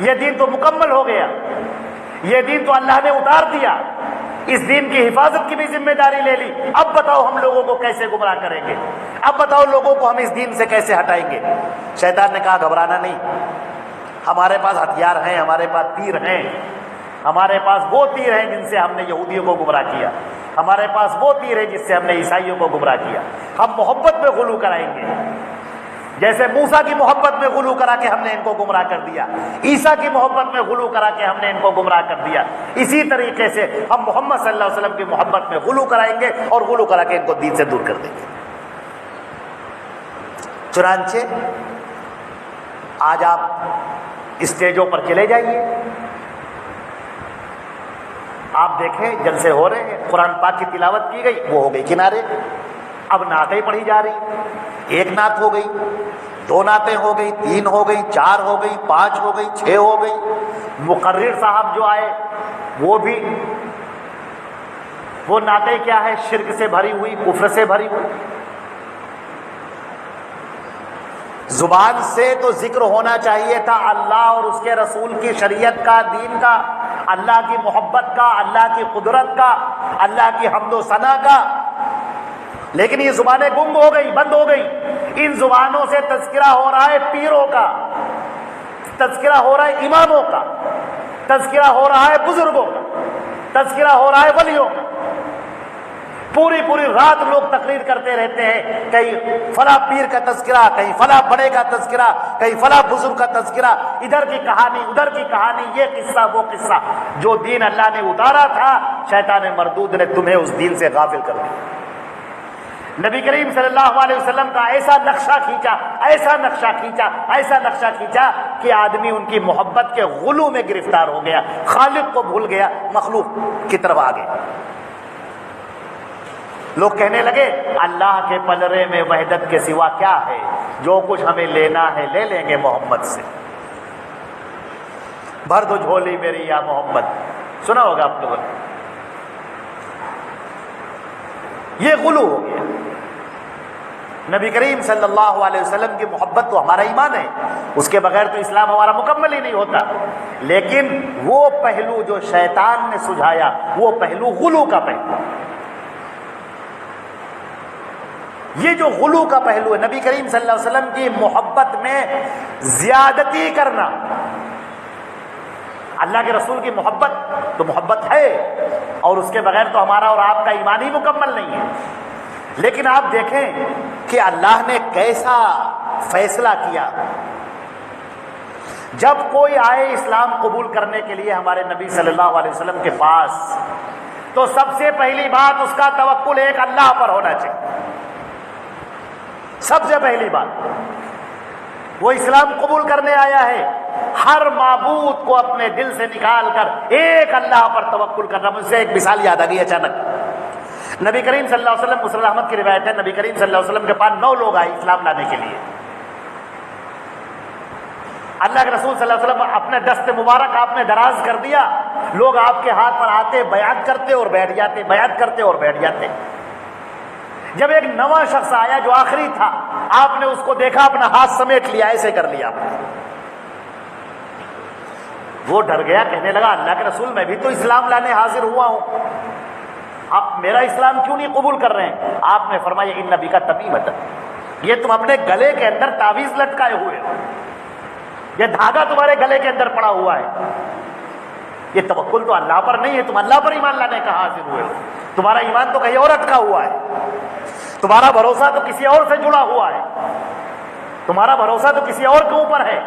یہ دین تو مکمل ہو گیا، یہ دین تو اللہ نے اتار دیا، اس دین کی حفاظت کی بھی ذمہ داری لے لی، اب بتاؤ ہم لوگوں کو کیسے گمراہ کریں گے، اب بتاؤ لوگوں کو ہم اس دین سے کیسے ہٹائیں گے. شیطان نے کہا گھبرانا نہیں، ہمارے پاس ہتھیار ہیں، ہمارے پاس تیر ہیں، ہمارے پاس وہ تیر ہیں جن سے ہم نے یہودیوں کو گمراہ کیا، ہمارے پاس وہ تیر ہے جس سے ہم نے عیسائیوں کو گمراہ کیا. ہم محبت میں غلو کرائیں گے، جیسے موسیٰ کی محبت میں غلو کرا کے ہم نے ان کو گمراہ کر دیا، عیسیٰ کی محبت میں غلو کرا کے ہم نے ان کو گمراہ کر دیا، اسی طریقے سے ہم محمد صلی اللہ علیہ وسلم کی محبت میں غلو کرائیں گے اور غلو کرا کے ان کو دین سے دور کر دیں گے. چنانچہ آج آپ اسٹیجوں پر چلے جائیے، آپ دیکھیں جلسے ہو رہے ہیں، قرآن پاک کی تلاوت کی گئی، وہ ہو گئی کنارے، اب نعتیں پڑھی جا رہی، ایک نعت ہو گئی، دو نعتیں ہو گئی، تین ہو گئی، چار ہو گئی، پانچ ہو گئی، چھ ہو گئی. مقرر صاحب جو آئے وہ بھی، وہ نعتیں کیا ہے، شرک سے بھری ہوئی، کفر سے بھری ہوئی. زبان سے تو ذکر ہونا چاہیے تھا اللہ اور اس کے رسول کی شریعت کا، دین کا، اللہ کی محبت کا، اللہ کی قدرت کا، اللہ کی حمد و ثنا کا، لیکن یہ زبانیں گم ہو گئی، بند ہو گئی. ان زبانوں سے تذکرہ ہو رہا ہے پیروں کا، تذکرہ ہو رہا ہے اماموں کا، تذکرہ ہو رہا ہے بزرگوں کا، تذکرہ ہو رہا ہے ولیوں کا. پوری پوری رات لوگ تقریر کرتے رہتے ہیں، کہیں فلاں پیر کا تذکرہ، کہیں فلاں بڑے کا تذکرہ، کہیں فلاں بزرگ کا تذکرہ، ادھر کی کہانی ادھر کی کہانی، یہ قصہ وہ قصہ. جو دین اللہ نے اتارا تھا شیطان مردود نے تمہیں اس دین سے غافل کر دیا. نبی کریم صلی اللہ علیہ وسلم کا ایسا نقشہ کھینچا، ایسا نقشہ کھینچا، ایسا نقشہ کھینچا کہ آدمی ان کی محبت کے غلو میں گرفتار ہو گیا، خالق کو بھول گیا، مخلوق کی طرف آ گیا. لوگ کہنے لگے اللہ کے پلرے میں وحدت کے سوا کیا ہے، جو کچھ ہمیں لینا ہے لے لیں گے محمد سے، بھر دو جھولی میری یا محمد. سنا ہوگا آپ لوگوں نے، یہ غلو ہو گیا. نبی کریم صلی اللہ علیہ وسلم کی محبت تو ہمارا ایمان ہے، اس کے بغیر تو اسلام ہمارا مکمل ہی نہیں ہوتا. لیکن وہ پہلو جو شیطان نے سجھایا، وہ پہلو غلو کا پہلو، یہ جو غلو کا پہلو ہے، نبی کریم صلی اللہ علیہ وسلم کی محبت میں زیادتی کرنا. اللہ کے رسول کی محبت تو محبت ہے، اور اس کے بغیر تو ہمارا اور آپ کا ایمان ہی مکمل نہیں ہے. لیکن آپ دیکھیں کہ اللہ نے کیسا فیصلہ کیا. جب کوئی آئے اسلام قبول کرنے کے لیے ہمارے نبی صلی اللہ علیہ وسلم کے پاس، تو سب سے پہلی بات اس کا توکل ایک اللہ پر ہونا چاہیے. سب سے پہلی بات، وہ اسلام قبول کرنے آیا ہے، ہر معبود کو اپنے دل سے نکال کر ایک اللہ پر توکل کرنا. مجھ سے ایک مثال یاد آ گئی اچانک. نبی کریم صلی اللہ علیہ وسلم، مسلم احمد کی روایت ہے، نبی کریم صلی اللہ علیہ وسلم کے پاس 9 لوگ آئے اسلام لانے کے لیے. اللہ کے رسول صلی اللہ علیہ وسلم اپنے دست مبارک آپ نے دراز کر دیا، لوگ آپ کے ہاتھ پر آتے، بیعت کرتے اور بیٹھ جاتے، بیعت کرتے اور بیٹھ جاتے. جب ایک نواں شخص آیا جو آخری تھا، آپ نے اس کو دیکھا، اپنا ہاتھ سمیٹ لیا، ایسے کر لیا. وہ ڈر گیا، کہنے لگا اللہ کے رسول میں بھی تو اسلام لانے حاضر ہوا ہوں، آپ میرا اسلام کیوں نہیں قبول کر رہے ہیں؟ آپ نے فرمایا ان نبی کا تمیمۃ، یہ تم اپنے گلے کے اندر تعویذ لٹکائے ہوئے ہو، یہ دھاگا تمہارے گلے کے اندر پڑا ہوا ہے. یہ توکل تو اللہ پر نہیں ہے، تم اللہ پر ایمان لانے کا حاضر ہوئے ہو، تمہارا ایمان تو کہیں اور اٹکا ہوا ہے، تمہارا بھروسہ تو کسی اور سے جڑا ہوا ہے، تمہارا بھروسہ تو کسی اور کے اوپر ہے.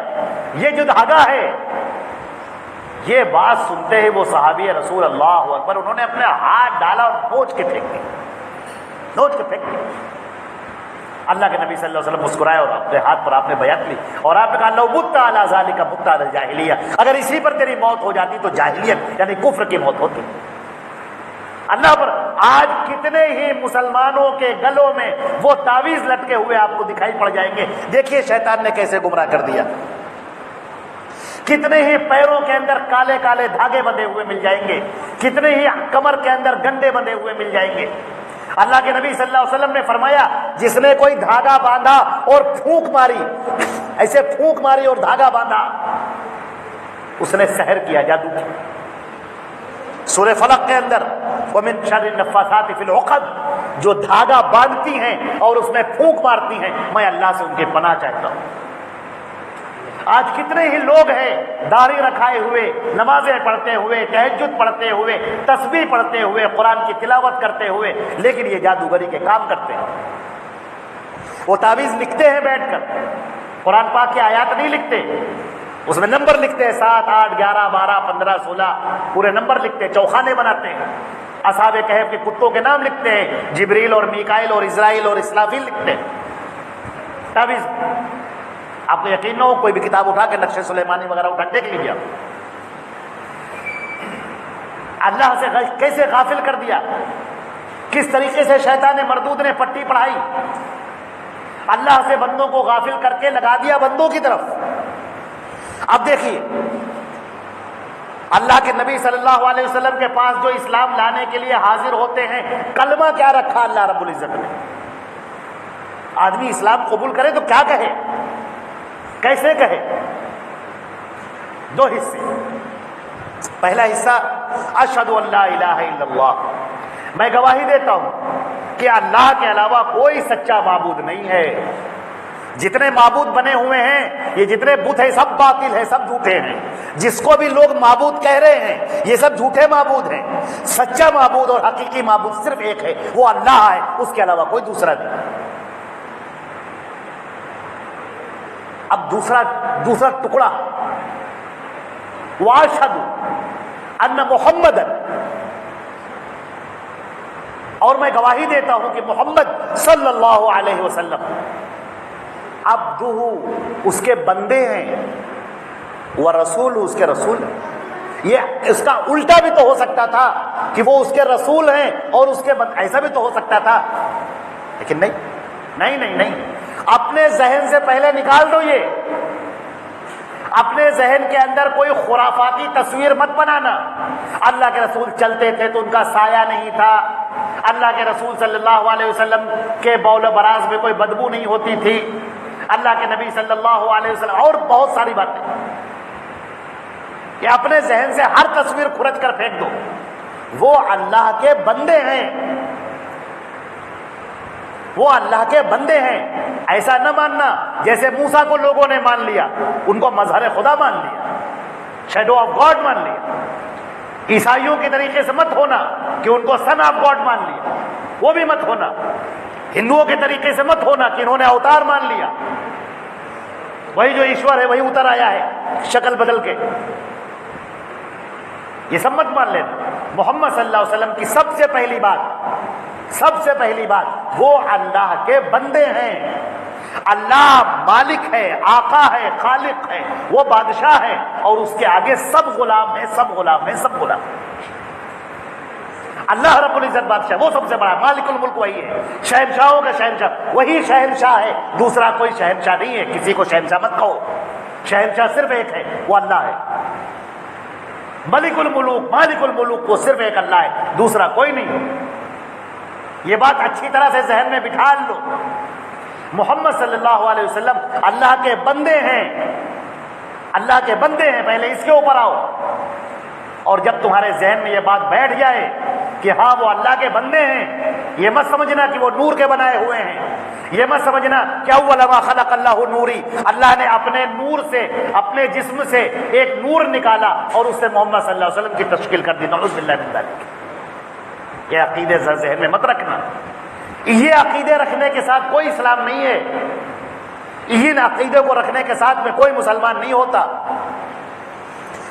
یہ جو دھاگا ہے. یہ بات سنتے ہی وہ صحابی رسول اللہ اکبر، انہوں نے اپنے ہاتھ ڈالا اور نوچ کے پھینک دیا، نوچ کے پھینک دیا. اللہ کے نبی صلی اللہ علیہ وسلم مسکرائے اور اپنے ہاتھ پر آپ نے بیعت لی، اور آپ نے کہا لو مت علی ذالک مت علی الجاہلیہ، اگر اسی پر تیری موت ہو جاتی تو جاہلیت یعنی کفر کی موت ہوتی. اللہ پر آج کتنے ہی مسلمانوں کے گلوں میں وہ تعویذ لٹکے ہوئے آپ کو دکھائی پڑ جائیں گے. دیکھیے شیطان نے کیسے گمراہ کر دیا. کتنے ہی پیروں کے اندر کالے کالے دھاگے بندھے ہوئے مل جائیں گے, کتنے ہی کمر کے اندر گنڈے بندھے ہوئے مل جائیں گے. اللہ کے نبی صلی اللہ علیہ وسلم نے فرمایا جس نے کوئی دھاگا باندھا اور پھونک ماری, ایسے پھونک ماری اور دھاگا باندھا, اس نے سحر کیا, جادو کیا. سورہ فلق کے اندر وَمِن شَرِّ النَّفَّاثَاتِ فِي الْعُقَدِ, جو دھاگا باندھتی ہیں اور اس میں پھونک مارتی ہیں, میں اللہ سے ان کی پناہ چاہتا ہوں. آج کتنے ہی لوگ ہیں داڑھی رکھائے ہوئے, نمازیں پڑھتے ہوئے, تہجد پڑھتے ہوئے, تسبیح پڑھتے ہوئے, قرآن کی تلاوت کرتے ہوئے, لیکن یہ جادوگری کے کام کرتے ہیں. وہ تعویذ لکھتے ہیں بیٹھ کر, قرآن پاک کی آیات نہیں لکھتے, اس میں نمبر لکھتے ہیں 7, 8, 11, 12, 15, 16 پورے نمبر لکھتے ہیں, چوخانے بناتے ہیں. اصحاب کہف کے کتوں کے نام لکھتے ہیں, جبریل اور میکائیل اور اسرائیل اور اسرافیل لکھتے ہیں. تعویذ آپ کو یقین نہ ہو, کوئی بھی کتاب اٹھا کے نقش سلیمانی وغیرہ اٹھا دیکھ لیجیے. اللہ سے کیسے غافل کر دیا, کس طریقے سے شیطان مردود نے پٹی پڑھائی, اللہ سے بندوں کو غافل کر کے لگا دیا بندوں کی طرف. اب دیکھیے اللہ کے نبی صلی اللہ علیہ وسلم کے پاس جو اسلام لانے کے لیے حاضر ہوتے ہیں, کلمہ کیا رکھا اللہ رب العزت نے. آدمی اسلام قبول کرے تو کیا کہے, کیسے کہے؟ 2 حصے. پہلا حصہ اشہد ان لا الہ الا اللہ, میں گواہی دیتا ہوں کہ اللہ کے علاوہ کوئی سچا معبود نہیں ہے. جتنے معبود بنے ہوئے ہیں, یہ جتنے بت ہیں سب باطل ہیں, سب جھوٹے ہیں. جس کو بھی لوگ معبود کہہ رہے ہیں یہ سب جھوٹے معبود ہیں. سچا معبود اور حقیقی معبود صرف ایک ہے, وہ اللہ ہے, اس کے علاوہ کوئی دوسرا نہیں. اب دوسرا ٹکڑا, واشہد ان محمدًا, اور میں گواہی دیتا ہوں کہ محمد صلی اللہ علیہ وسلم عبدہ, اس کے بندے ہیں, ورسول, اس کے رسول ہیں. یہ اس کا الٹا بھی تو ہو سکتا تھا کہ وہ اس کے رسول ہیں اور اس کے ایسا بھی تو ہو سکتا تھا, لیکن نہیں. اپنے ذہن سے پہلے نکال دو یہ. اپنے ذہن کے اندر کوئی خرافاتی تصویر مت بنانا. اللہ کے رسول چلتے تھے تو ان کا سایہ نہیں تھا, اللہ کے رسول صلی اللہ علیہ وسلم کے بول و براز میں کوئی بدبو نہیں ہوتی تھی, اللہ کے نبی صلی اللہ علیہ وسلم, اور بہت ساری باتیں. کہ اپنے ذہن سے ہر تصویر کھرچ کر پھینک دو. وہ اللہ کے بندے ہیں, وہ اللہ کے بندے ہیں. ایسا نہ ماننا جیسے موسیٰ کو لوگوں نے مان لیا, ان کو مظہر خدا مان لیا, شیڈو آف گاڈ مان لیا. عیسائیوں کے طریقے سے مت ہونا کہ ان کو سن آف گاڈ مان لیا, وہ بھی مت ہونا. ہندوؤں کے طریقے سے مت ہونا کہ انہوں نے اوتار مان لیا, وہی جو ایشور ہے وہی اتر آیا ہے شکل بدل کے. یہ سب مت مان لینا. محمد صلی اللہ علیہ وسلم کی سب سے پہلی بات وہ اللہ کے بندے ہیں. اللہ مالک ہے, آقا ہے, خالق ہے, وہ بادشاہ ہے, اور اس کے آگے سب غلام ہیں. اللہ رب العزت بادشاہ, وہ سب سے بڑا مالک الملک وہی ہے, شہنشاہوں کا شہنشاہ وہی شہنشاہ ہے, دوسرا کوئی شہنشاہ نہیں ہے. کسی کو شہنشاہ مت کہو, شہنشاہ صرف ایک ہے, وہ اللہ ہے. مالک الملوک وہ صرف ایک اللہ ہے, دوسرا کوئی نہیں. یہ بات اچھی طرح سے ذہن میں بٹھا لو. محمد صلی اللہ علیہ وسلم اللہ کے بندے ہیں, اللہ کے بندے ہیں. پہلے اس کے اوپر آؤ, اور جب تمہارے ذہن میں یہ بات بیٹھ جائے کہ ہاں وہ اللہ کے بندے ہیں, یہ مت سمجھنا کہ وہ نور کے بنائے ہوئے ہیں. یہ مت سمجھنا کہ اول ما خلق اللہ نوری, اللہ نے اپنے نور سے, اپنے جسم سے ایک نور نکالا اور اس سے محمد صلی اللہ علیہ وسلم کی تشکیل کر دی. نعوذ باللہ من ذلک. یہ عقیدے ذہن میں مت رکھنا. یہ عقیدے رکھنے کے ساتھ کوئی اسلام نہیں ہے. ان عقیدے کو رکھنے کے ساتھ میں کوئی مسلمان نہیں ہوتا.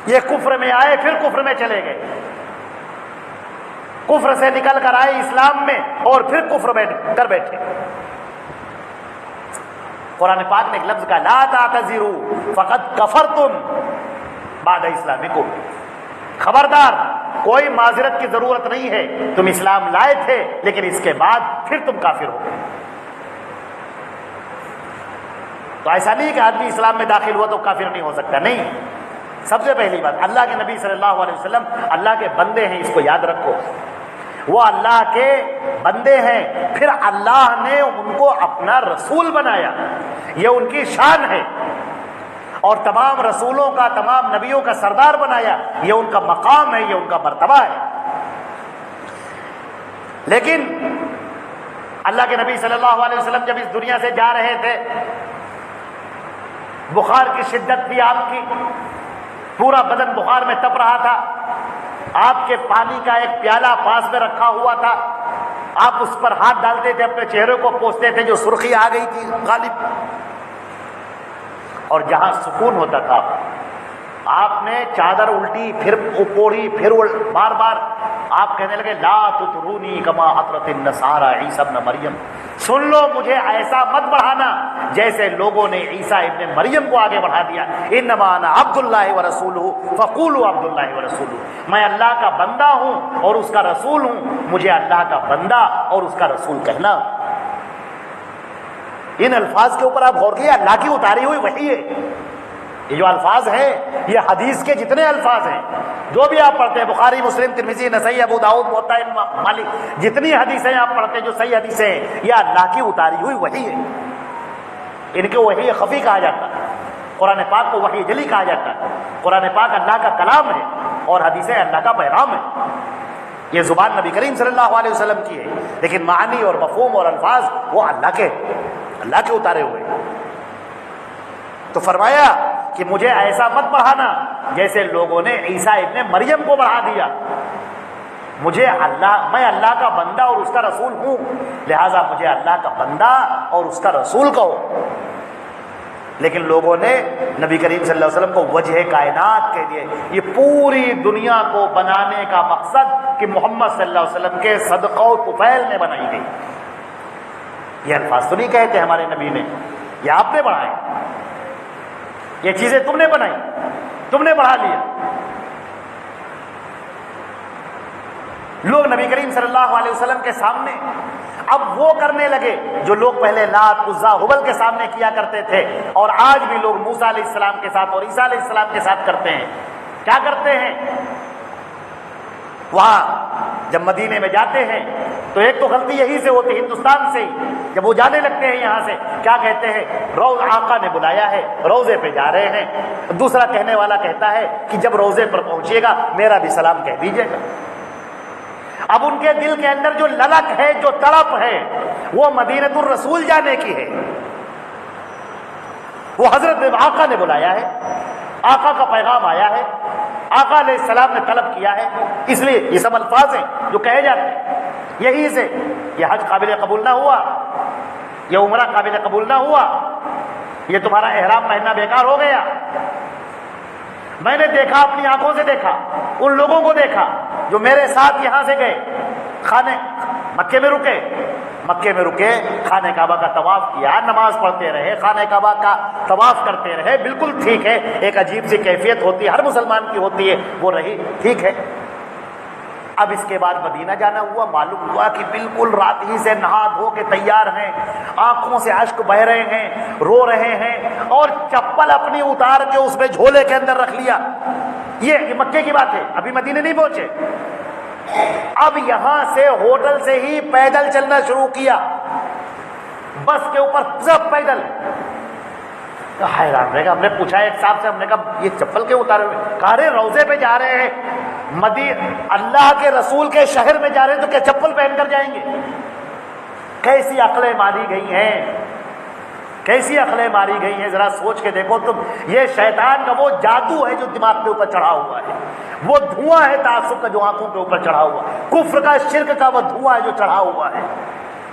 یہ کفر میں آئے پھر کفر میں چلے گئے, کفر سے نکل کر آئے اسلام میں اور پھر کفر میں کر بیٹھے. قرآن پاک نے ایک لفظ کہا, لا تعتذروا فقد کفرتم بعد اسلامکم. خبردار, کوئی معذرت کی ضرورت نہیں ہے، تم اسلام لائے تھے لیکن اس کے بعد پھر تم کافر ہو گئے۔ تو ایسا نہیں کہ آدمی اسلام میں داخل ہوا تو کافر نہیں ہو سکتا، نہیں۔ سب سے پہلی بات، اللہ کے نبی صلی اللہ علیہ وسلم اللہ کے بندے ہیں، اس کو یاد رکھو، وہ اللہ کے بندے ہیں، پھر اللہ نے ان کو اپنا رسول بنایا، یہ ان کی شان ہے، اور تمام رسولوں کا، تمام نبیوں کا سردار بنایا، یہ ان کا مقام ہے، یہ ان کا مرتبہ ہے۔ لیکن اللہ کے نبی صلی اللہ علیہ وسلم جب اس دنیا سے جا رہے تھے، بخار کی شدت تھی آپ کی، پورا بدن بخار میں تپ رہا تھا، آپ کے پانی کا ایک پیالہ پاس میں رکھا ہوا تھا، آپ اس پر ہاتھ ڈالتے تھے، اپنے چہرے کو پوچھتے تھے، جو سرخی آ گئی تھی غالب، اور جہاں سکون ہوتا تھا آپ نے چادر الٹی، پھر اوڑھی، پھر بار بار آپ کہنے لگے لا تطرونی کما اطرت النصارى عیسی ابن مریم، سن لو مجھے ایسا مت بڑھانا جیسے لوگوں نے عیسیٰ ابن مریم کو آگے بڑھا دیا، انما انا عبد اللہ ورسولہ فقولوا عبد اللہ ورسولہ، میں اللہ کا بندہ ہوں اور اس کا رسول ہوں، مجھے اللہ کا بندہ اور اس کا رسول کہنا۔ ان الفاظ کے اوپر آپ غور کیجیے، اللہ کی اتاری ہوئی وحی ہے، یہ جو الفاظ ہیں یہ حدیث کے جتنے الفاظ ہیں جو بھی آپ پڑھتے ہیں، بخاری، مسلم، ترمذی، نسائی، ابو داؤد، موطا امام مالک، جتنی حدیثیں آپ پڑھتے ہیں جو صحیح حدیثیں ہیں، یہ اللہ کی اتاری ہوئی وحی ہے، ان کو وحی خفی کہا جاتا ہے، قرآن پاک کو وحی جلی کہا جاتا ہے، قرآن پاک اللہ کا کلام ہے اور حدیثیں اللہ کا پیغام ہے، یہ زبان نبی کریم صلی اللہ علیہ وسلم کی ہے، لیکن معنی اور مفہوم اور الفاظ وہ اللہ کے اتارے ہوئے۔ تو فرمایا کہ مجھے ایسا مت بڑھانا جیسے لوگوں نے عیسیٰ ابن مریم کو بڑھا دیا، میں اللہ کا بندہ اور اس کا رسول ہوں، لہٰذا مجھے اللہ کا بندہ اور اس کا رسول کہو۔ لیکن لوگوں نے نبی کریم صلی اللہ علیہ وسلم کو وجہ کائنات کے لیے، یہ پوری دنیا کو بنانے کا مقصد کہ محمد صلی اللہ علیہ وسلم کے صدقہ و طفیل میں بنائی گئی، یہ الفاظ تو نہیں کہتے ہمارے نبی نے، یہ آپ نے بڑھائے، یہ چیزیں تم نے بنائی، تم نے بڑھا لیا۔ لوگ نبی کریم صلی اللہ علیہ وسلم کے سامنے اب وہ کرنے لگے جو لوگ پہلے لات، عزا، ہبل کے سامنے کیا کرتے تھے، اور آج بھی لوگ موسیٰ علیہ السلام کے ساتھ اور عیسیٰ علیہ السلام کے ساتھ کرتے ہیں۔ کیا کرتے ہیں؟ وہاں جب مدینے میں جاتے ہیں تو ایک تو غلطی یہی سے ہوتی ہے، ہندوستان سے ہی جب وہ جانے لگتے ہیں یہاں سے کیا کہتے ہیں؟ روز آقا نے بلایا ہے، روزے پہ جا رہے ہیں۔ دوسرا کہنے والا کہتا ہے کہ جب روزے پر پہنچیے گا میرا بھی سلام کہہ دیجیے گا۔ اب ان کے دل کے اندر جو للک ہے، جو تڑپ ہے، وہ مدینۃ الرسول جانے کی ہے، وہ حضرت آقا نے بلایا ہے، آقا کا پیغام آیا ہے، آقا علیہ السلام نے طلب کیا ہے، اس لیے یہ سب الفاظ ہیں جو کہے جاتے ہیں۔ یہی سے یہ حج قابل قبول نہ ہوا، یہ عمرہ قابل قبول نہ ہوا، یہ تمہارا احرام پہننا بیکار ہو گیا۔ میں نے دیکھا، اپنی آنکھوں سے دیکھا، ان لوگوں کو دیکھا جو میرے ساتھ یہاں سے گئے، مکے میں رکے، خانہ کعبہ کا طواف کیا، نماز پڑھتے رہے، خانہ کعبہ کا طواف کرتے رہے، بالکل ٹھیک ہے، ایک عجیب سی کیفیت ہوتی ہے، ہر مسلمان کی ہوتی ہے، وہ رہی، ٹھیک ہے۔ اب اس کے بعد مدینہ جانا ہوا، معلوم ہوا کہ بالکل رات ہی سے نہا دھو کے تیار ہیں، آنکھوں سے اشک بہ رہے ہیں، رو رہے ہیں، اور چپل اپنی اتار کے اس میں جھولے کے اندر رکھ لیا۔ یہ مکے کی بات ہے، ابھی مدینے نہیں پہنچے۔ اب یہاں سے ہوٹل سے ہی پیدل چلنا شروع کیا، بس کے اوپر سب پیدل۔ حیران رہے گا، ہم نے پوچھا ایک صاحب سے، ہم نے کہا یہ چپل کیوں اتارے ہوئے؟ کہا رہے روزے پہ جا رہے ہیں، اللہ کے رسول کے شہر میں جا رہے ہیں تو کیا چپل پہن کر جائیں گے؟ کیسی عقلیں ماری گئی ہیں، کیسی عقلیں ماری گئی ہیں، ذرا سوچ کے دیکھو تم۔ یہ شیطان کا وہ جادو ہے جو دماغ کے اوپر چڑھا ہوا ہے، وہ دھواں ہے تعصب کا جو آنکھوں کے اوپر چڑھا ہوا ہے، کفر کا، شرک کا وہ دھواں ہے جو چڑھا ہوا ہے۔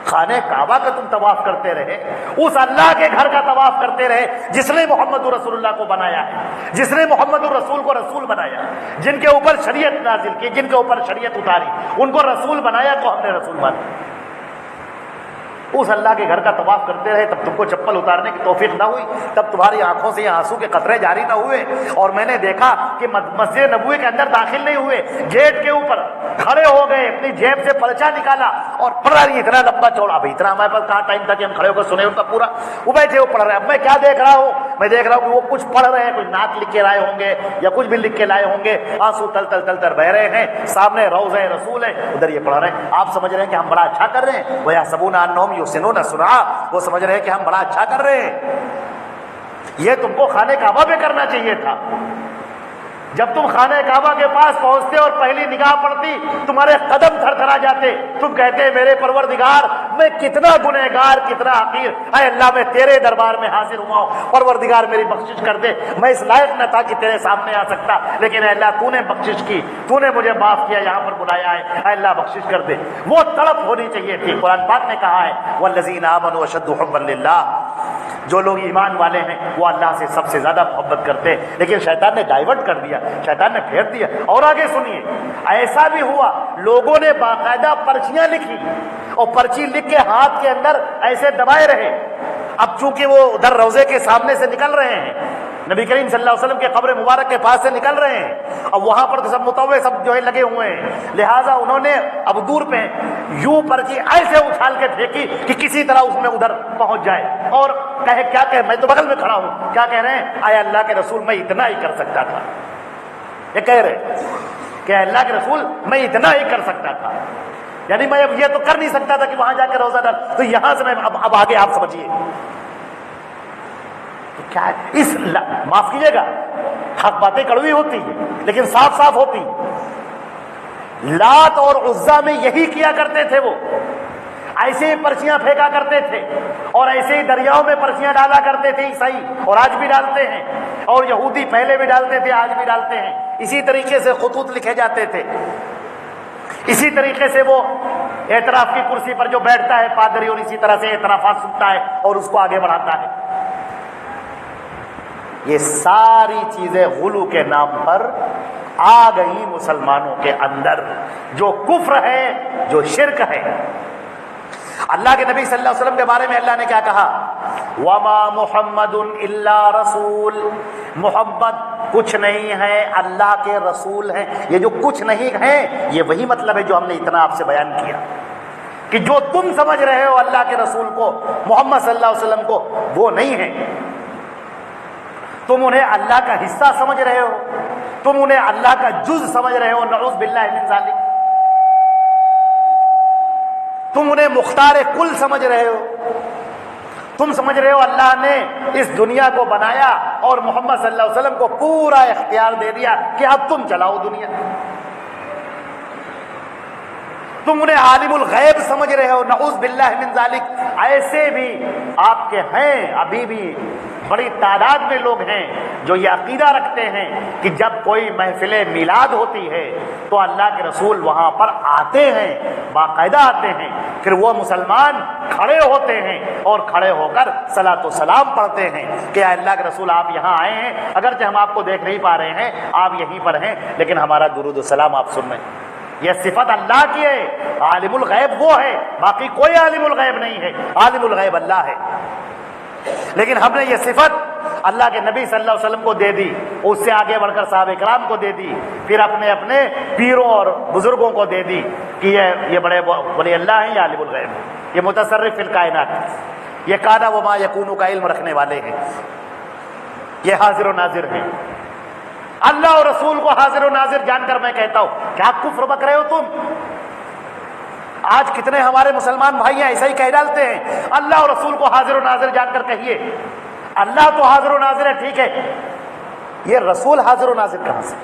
خانہ کعبہ کا تم طواف کرتے رہے، اس اللہ کے گھر کا طواف کرتے رہے جس نے محمد رسول اللہ کو بنایا ہے، جس نے محمد الرسول کو رسول بنایا، جن کے اوپر شریعت نازل کی، جن کے اوپر شریعت اتاری، ان کو رسول بنایا تو ہم نے رسول مانا۔ اس اللہ کے گھر کا طواف کرتے رہے تب تم کو چپل اتارنے کی توفیق نہ ہوئی، تب تمہاری آنکھوں سے یہ آنسو کے قطرے جاری نہ ہوئے، اور میں نے دیکھا کہ مسجد نبوی کے اندر داخل نہیں ہوئے، گیٹ کے اوپر کھڑے ہو گئے، اپنی جیب سے پرچہ نکالا اور پڑھا رہی اتنا لمبا چوڑا، بھائی اتنا ہمارے پاس کہاں ٹائم تھا کہ ہم کھڑے ہو کر سنے ان کا پورا، وہ بیٹھے وہ پڑھ رہے ہیں۔ اب میں کیا دیکھ رہا ہوں؟ میں دیکھ رہا ہوں کہ وہ کچھ پڑھ رہے ہیں، کچھ نعت لکھ کے لائے ہوں گے یا کچھ بھی لکھ کے لائے ہوں گے، آنسو تل تل تل تل بہ رہے ہیں، سامنے روضہ رسول ہے، ادھر یہ پڑھ رہے ہیں۔ آپ سمجھ رہے ہیں کہ ہم بڑا اچھا کر رہے ہیں، وَيَحْسَبُونَ أَنَّهُمْ يُحْسِنُونَ صُنْعًا، وہ سمجھ رہے ہیں کہ ہم بڑا اچھا کر رہے ہیں۔ یہ تم کو خانہ کعبہ پہ کرنا چاہیے تھا۔ جب تم خانہ کعبہ کے پاس پہنچتے اور پہلی نگاہ پڑتی تمہارے قدم تھر تھرا جاتے، تم کہتے میرے پروردگار میں کتنا گنہگار، کتنا حقیر، اے اللہ میں تیرے دربار میں حاضر ہوا ہوں، پروردگار میری بخشش کر دے، میں اس لائق نہ تھا کہ تیرے سامنے آ سکتا، لیکن اے اللہ تو نے بخشش کی، تو نے مجھے معاف کیا، یہاں پر بلایا ہے، اے اللہ بخشش کر دے۔ وہ تڑپ ہونی چاہیے تھی۔ قرآن پاک نے کہا ہے والذین آمنوا اشد حبا للہ، جو لوگ ایمان والے ہیں وہ اللہ سے سب سے زیادہ محبت کرتے ہیں، لیکن شیطان نے ڈائیورٹ کر دیا، شیطان نے پھیر دیا۔ اور آگے سنیے، ایسا بھی ہوا لوگوں نے باقاعدہ پرچیاں لکھی اور پرچی لکھ کے ہاتھ کے اندر ایسے دبائے رہے۔ اب چونکہ وہ ادھر روضے کے سامنے سے نکل رہے ہیں، نبی کریم صلی اللہ علیہ وسلم کے قبر مبارک کے پاس سے نکل رہے ہیں، اب وہاں پر تو سب متوے سب جو ہے لگے ہوئے ہیں، لہٰذا انہوں نے اب دور پہ یوں پرچی ایسے اچھال کے پھینکی کہ کسی طرح اس میں ادھر پہنچ جائے، اور کہے کیا کہ میں تو بغل میں کھڑا ہوں، کیا کہہ رہے ہیں؟ اے اللہ کے رسول میں اتنا ہی کر سکتا تھا، یہ کہہ رہے کہ اللہ کے رسول میں اتنا ہی کر سکتا تھا، یعنی میں اب یہ تو کر نہیں سکتا تھا کہ وہاں جا کے روزہ ڈال، تو یہاں سے میں اب آگے آپ سمجھیے کیا ہے۔ اس معاف کیجیے گا، حق باتیں کڑوی ہوتی ہیں لیکن صاف صاف ہوتی ہیں۔ لات اور عزا میں یہی کیا کرتے تھے، وہ ایسے ہی پرچیاں پھینکا کرتے تھے اور ایسے ہی دریاؤں میں پرچیاں ڈالا کرتے تھے عیسائی، اور آج بھی ڈالتے ہیں، اور یہودی پہلے بھی ڈالتے تھے آج بھی ڈالتے ہیں۔ اسی طریقے سے خطوط لکھے جاتے تھے، اسی طریقے سے وہ اعتراف کی کرسی پر جو بیٹھتا ہے پادری اور اسی طرح سے اعترافات سنتا ہے اور اس کو آگے بڑھاتا ہے۔ یہ ساری چیزیں غلو کے نام پر آ گئی مسلمانوں کے اندر، جو کفر ہے، جو شرک ہے۔ اللہ کے نبی صلی اللہ علیہ وسلم کے بارے میں اللہ نے کیا کہا؟ وما محمد الا رسول، محمد کچھ نہیں ہے، اللہ کے رسول ہیں۔ یہ جو کچھ نہیں ہے یہ وہی مطلب ہے جو ہم نے اتنا آپ سے بیان کیا، کہ جو تم سمجھ رہے ہو اللہ کے رسول کو، محمد صلی اللہ علیہ وسلم کو، وہ نہیں ہے۔ تم انہیں اللہ کا حصہ سمجھ رہے ہو، تم انہیں اللہ کا جز سمجھ رہے ہو، نعوذ باللہ من ذالک۔ تم انہیں مختار کل سمجھ رہے ہو، تم سمجھ رہے ہو اللہ نے اس دنیا کو بنایا اور محمد صلی اللہ علیہ وسلم کو پورا اختیار دے دیا کہ اب تم چلاؤ دنیا۔ تم انہیں عالم الغیب سمجھ رہے ہو، نعوذ باللہ من ذالک۔ ایسے بھی آپ کے ہیں، ابھی بھی بڑی تعداد میں لوگ ہیں جو یہ عقیدہ رکھتے ہیں کہ جب کوئی محفل میلاد ہوتی ہے تو اللہ کے رسول وہاں پر آتے ہیں، باقاعدہ آتے ہیں، پھر وہ مسلمان کھڑے ہوتے ہیں اور کھڑے ہو کر صلاۃ و سلام پڑھتے ہیں کہ اے اللہ کے رسول آپ یہاں آئے ہیں، اگرچہ ہم آپ کو دیکھ نہیں پا رہے ہیں، آپ یہیں پر ہیں، لیکن ہمارا درود و سلام آپ سن رہے ہیں۔ یہ صفت اللہ کی ہے، عالم الغیب وہ ہے، باقی کوئی عالم الغیب نہیں ہے، عالم الغیب اللہ ہے۔ لیکن ہم نے یہ صفت اللہ کے نبی صلی اللہ علیہ وسلم کو دے دی، اس سے آگے بڑھ کر صحابہ کرام کو دے دی، پھر اپنے اپنے پیروں اور بزرگوں کو دے دی کہ یہ بڑے ولی اللہ ہیں، یہ عالم الغیب، یہ متصرف فی الکائنات، یہ کانا وما یکونو کا علم رکھنے والے ہیں، یہ حاضر و ناظر ہیں۔ اللہ اور رسول کو حاضر و ناظر جان کر میں کہتا ہوں کیا کفر بک رہے ہو تم؟ آج کتنے ہمارے مسلمان بھائی ہیں ایسا ہی کہہ ڈالتے ہیں، اللہ اور رسول کو حاضر و ناظر جان کر کہیے۔ اللہ تو حاضر و ناظر ہے، ٹھیک ہے، یہ رسول حاضر و ناظر کہاں سے؟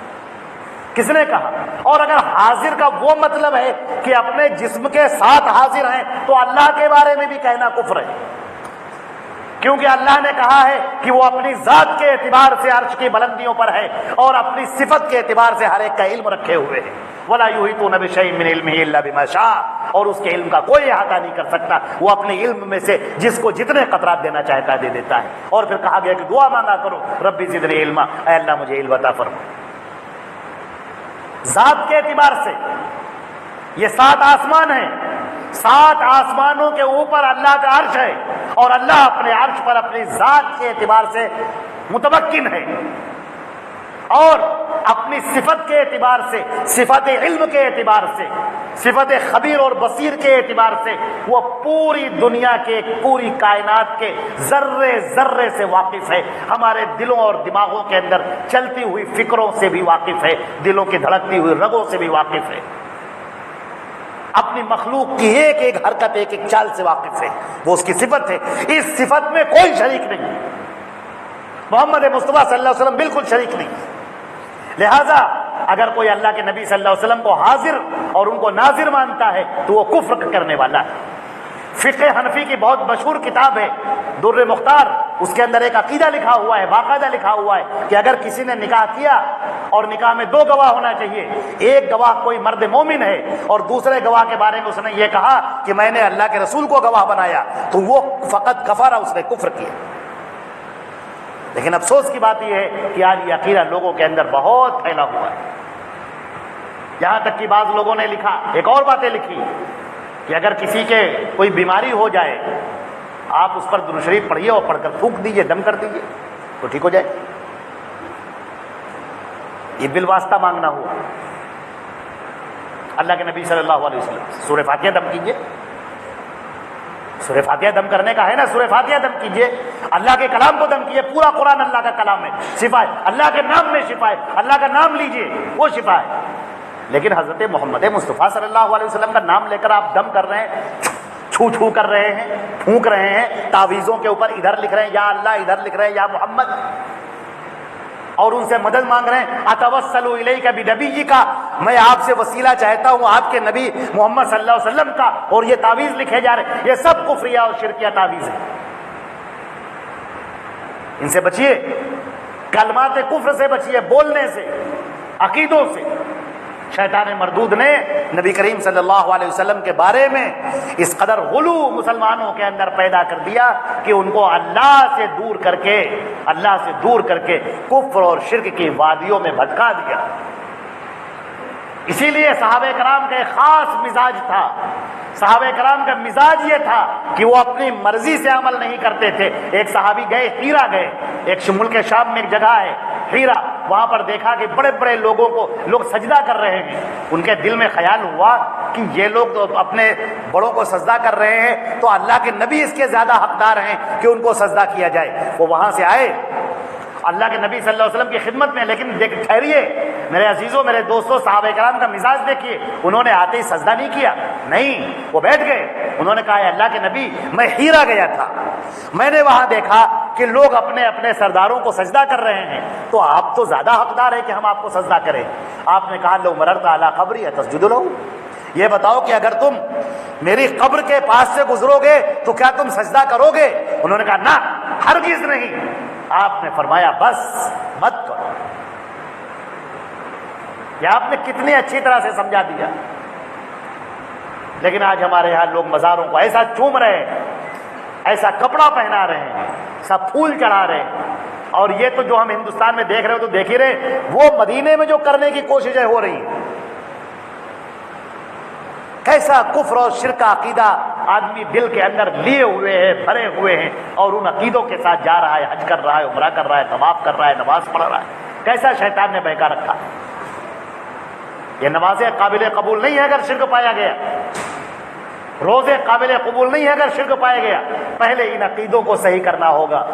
کس نے کہا؟ اور اگر حاضر کا وہ مطلب ہے کہ اپنے جسم کے ساتھ حاضر ہیں تو اللہ کے بارے میں بھی کہنا کفر ہے، کیونکہ اللہ نے کہا ہے کہ وہ اپنی ذات کے اعتبار سے عرش کی بلندیوں پر ہے اور اپنی صفت کے اعتبار سے ہر ایک کا علم رکھے ہوئے ہیں۔ وَلَا يُحِيطُونَ بِشَيْءٍ مِّنْ عِلْمِهِ إِلَّا بِمَا شَاءَ، اور اس کے علم کا کوئی احاطہ نہیں کر سکتا، وہ اپنے علم میں سے جس کو جتنے قطرات دینا چاہتا ہے دے دیتا ہے۔ اور پھر کہا گیا کہ دعا مانگا کرو، ربی زدنی علما، اے اللہ مجھے علم عطا فرما۔ ذات کے اعتبار سے یہ 7 آسمان ہیں، 7 آسمانوں کے اوپر اللہ کا عرش ہے اور اللہ اپنے عرش پر اپنی ذات کے اعتبار سے متمکن ہے، اور اپنی صفت کے اعتبار سے، صفت علم کے اعتبار سے، صفت خبیر اور بصیر کے اعتبار سے وہ پوری دنیا کے، پوری کائنات کے ذرے ذرے سے واقف ہے، ہمارے دلوں اور دماغوں کے اندر چلتی ہوئی فکروں سے بھی واقف ہے، دلوں کی دھڑکتی ہوئی رگوں سے بھی واقف ہے، اپنی مخلوق کی ایک ایک حرکت، ایک ایک چال سے واقف ہے، وہ اس کی صفت ہے، اس صفت میں کوئی شریک نہیں، محمد مصطفیٰ صلی اللہ علیہ وسلم بالکل شریک نہیں۔ لہذا اگر کوئی اللہ کے نبی صلی اللہ علیہ وسلم کو حاضر اور ان کو ناظر مانتا ہے تو وہ کفر کرنے والا ہے۔ فقہ حنفی کی بہت مشہور کتاب ہے در مختار، اس کے اندر ایک عقیدہ لکھا ہوا ہے، باقاعدہ لکھا ہوا ہے کہ اگر کسی نے نکاح کیا اور نکاح میں 2 گواہ ہونا چاہیے، ایک گواہ کوئی مرد مومن ہے اور دوسرے گواہ کے بارے میں اس نے یہ کہا کہ میں نے اللہ کے رسول کو گواہ بنایا، تو وہ فقط کفارہ، اس نے کفر کیا۔ لیکن افسوس کی بات یہ ہے کہ آج یہ عقیدہ لوگوں کے اندر بہت پھیلا ہوا ہے، یہاں تک کہ بعض لوگوں نے لکھا، ایک اور باتیں لکھی کہ اگر کسی کے کوئی بیماری ہو جائے آپ اس پر درود شریف پڑھیے اور پڑھ کر پھونک دیجئے، دم کر دیجئے تو ٹھیک ہو جائے۔ یہ بالواسطہ مانگنا ہوا۔ اللہ کے نبی صلی اللہ علیہ وسلم سورہ فاتحہ دم کیجئے، سورہ فاتحہ دم کرنے کا ہے نا، سورہ فاتحہ دم کیجئے، اللہ کے کلام کو دم کیجئے، پورا قرآن اللہ کا کلام ہے، شفا ہے، اللہ کے نام میں شفا ہے، اللہ کا نام لیجئے وہ شفا ہے۔ لیکن حضرت محمد مصطفیٰ صلی اللہ علیہ وسلم کا نام لے کر آپ دم کر رہے ہیں، چھو چھو کر رہے ہیں، پھونک رہے ہیں، تعویذوں کے اوپر ادھر لکھ رہے ہیں یا اللہ، ادھر لکھ رہے ہیں یا محمد، اور ان سے مدد مانگ رہے ہیں، اتوسل الیک بنبیک، میں آپ سے وسیلہ چاہتا ہوں آپ کے نبی محمد صلی اللہ علیہ وسلم کا، اور یہ تعویذ لکھے جا رہے ہیں، یہ سب کفریہ اور شرکیہ تعویذ ہے، ان سے بچیے، کلمات کفر سے بچیے، بولنے سے، عقیدوں سے۔ شیطان مردود نے نبی کریم صلی اللہ علیہ وسلم کے بارے میں اس قدر غلو مسلمانوں کے اندر پیدا کر دیا کہ ان کو اللہ سے دور کر کے کفر اور شرک کی وادیوں میں بھٹکا دیا۔ اسی لیے صحابہ کرام کا ایک خاص مزاج تھا، صحابہ کرام کا مزاج یہ تھا کہ وہ اپنی مرضی سے عمل نہیں کرتے تھے۔ ایک صحابی گئے، ہیرا گئے، ایک ملک شام میں ایک جگہ ہے ہیرا، وہاں پر دیکھا کہ بڑے بڑے لوگوں کو لوگ سجدہ کر رہے ہیں، ان کے دل میں خیال ہوا کہ یہ لوگ تو اپنے بڑوں کو سجدہ کر رہے ہیں تو اللہ کے نبی اس کے زیادہ حقدار ہیں کہ ان کو سجدہ کیا جائے۔ وہ وہاں سے آئے اللہ کے نبی صلی اللہ علیہ وسلم کی خدمت میں، لیکن ٹھہریے میرے عزیزوں، میرے دوستوں، صحابہ کرام کا مزاج دیکھیے، انہوں نے آتے ہی سجدہ نہیں کیا، نہیں، وہ بیٹھ گئے، انہوں نے کہا اے اللہ کے نبی، میں ہیرا گیا تھا، میں نے وہاں دیکھا کہ لوگ اپنے اپنے سرداروں کو سجدہ کر رہے ہیں، تو آپ تو زیادہ حقدار ہے کہ ہم آپ کو سجدہ کریں۔ آپ نے کہا لو مررت علی قبری تسجد لہ، یہ بتاؤ کہ اگر تم میری قبر کے پاس سے گزرو گے تو کیا تم سجدہ کرو گے؟ انہوں نے کہا نہ، ہرگز نہیں۔ آپ نے فرمایا بس مت کرو۔ یہ آپ نے کتنی اچھی طرح سے سمجھا دیا۔ لیکن آج ہمارے یہاں لوگ مزاروں کو ایسا چوم رہے ہیں، ایسا کپڑا پہنا رہے ہیں، سب پھول چڑھا رہے ہیں، اور یہ تو جو ہم ہندوستان میں دیکھ رہے ہو تو دیکھ ہی رہے، وہ مدینے میں جو کرنے کی کوششیں ہو رہی ہیں، کیسا کفر اور شرک کا عقیدہ آدمی دل کے اندر لیے ہوئے ہیں، بھرے ہوئے ہیں، اور ان عقیدوں کے ساتھ جا رہا ہے، حج کر رہا ہے، عمرہ کر رہا ہے، طواف کر رہا ہے، نماز پڑھ رہا ہے۔ کیسا شیطان نے بہکا رکھا۔ یہ نمازیں قابل قبول نہیں ہے اگر شرک پایا گیا، روزے قابل قبول نہیں ہے اگر شرک پایا گیا۔ پہلے ان عقیدوں کو صحیح کرنا ہوگا،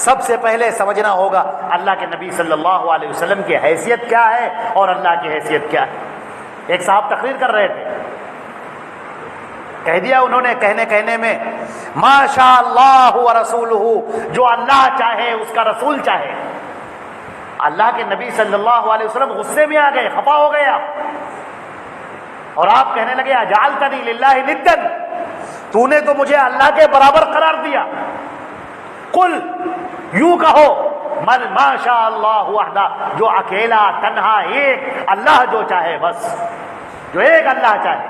سب سے پہلے سمجھنا ہوگا اللہ کے نبی صلی اللہ علیہ وسلم کی حیثیت کیا ہے اور اللہ کی حیثیت کیا ہے۔ ایک صاحب تقریر کر رہے تھے، کہہ دیا انہوں نے کہنے میں ما شاء اللہ و رسولہ، جو اللہ چاہے اس کا رسول چاہے۔ اللہ کے نبی صلی اللہ علیہ وسلم غصے میں آ گئے، خفا ہو گئے آپ، اور آپ کہنے لگے اجعلتنی للہ ندا، تو نے تو مجھے اللہ کے برابر قرار دیا۔ قل، یوں کہو، من ما شاء اللہ وحدہ، جو اکیلا تنہا ایک اللہ جو چاہے، بس جو ایک اللہ چاہے۔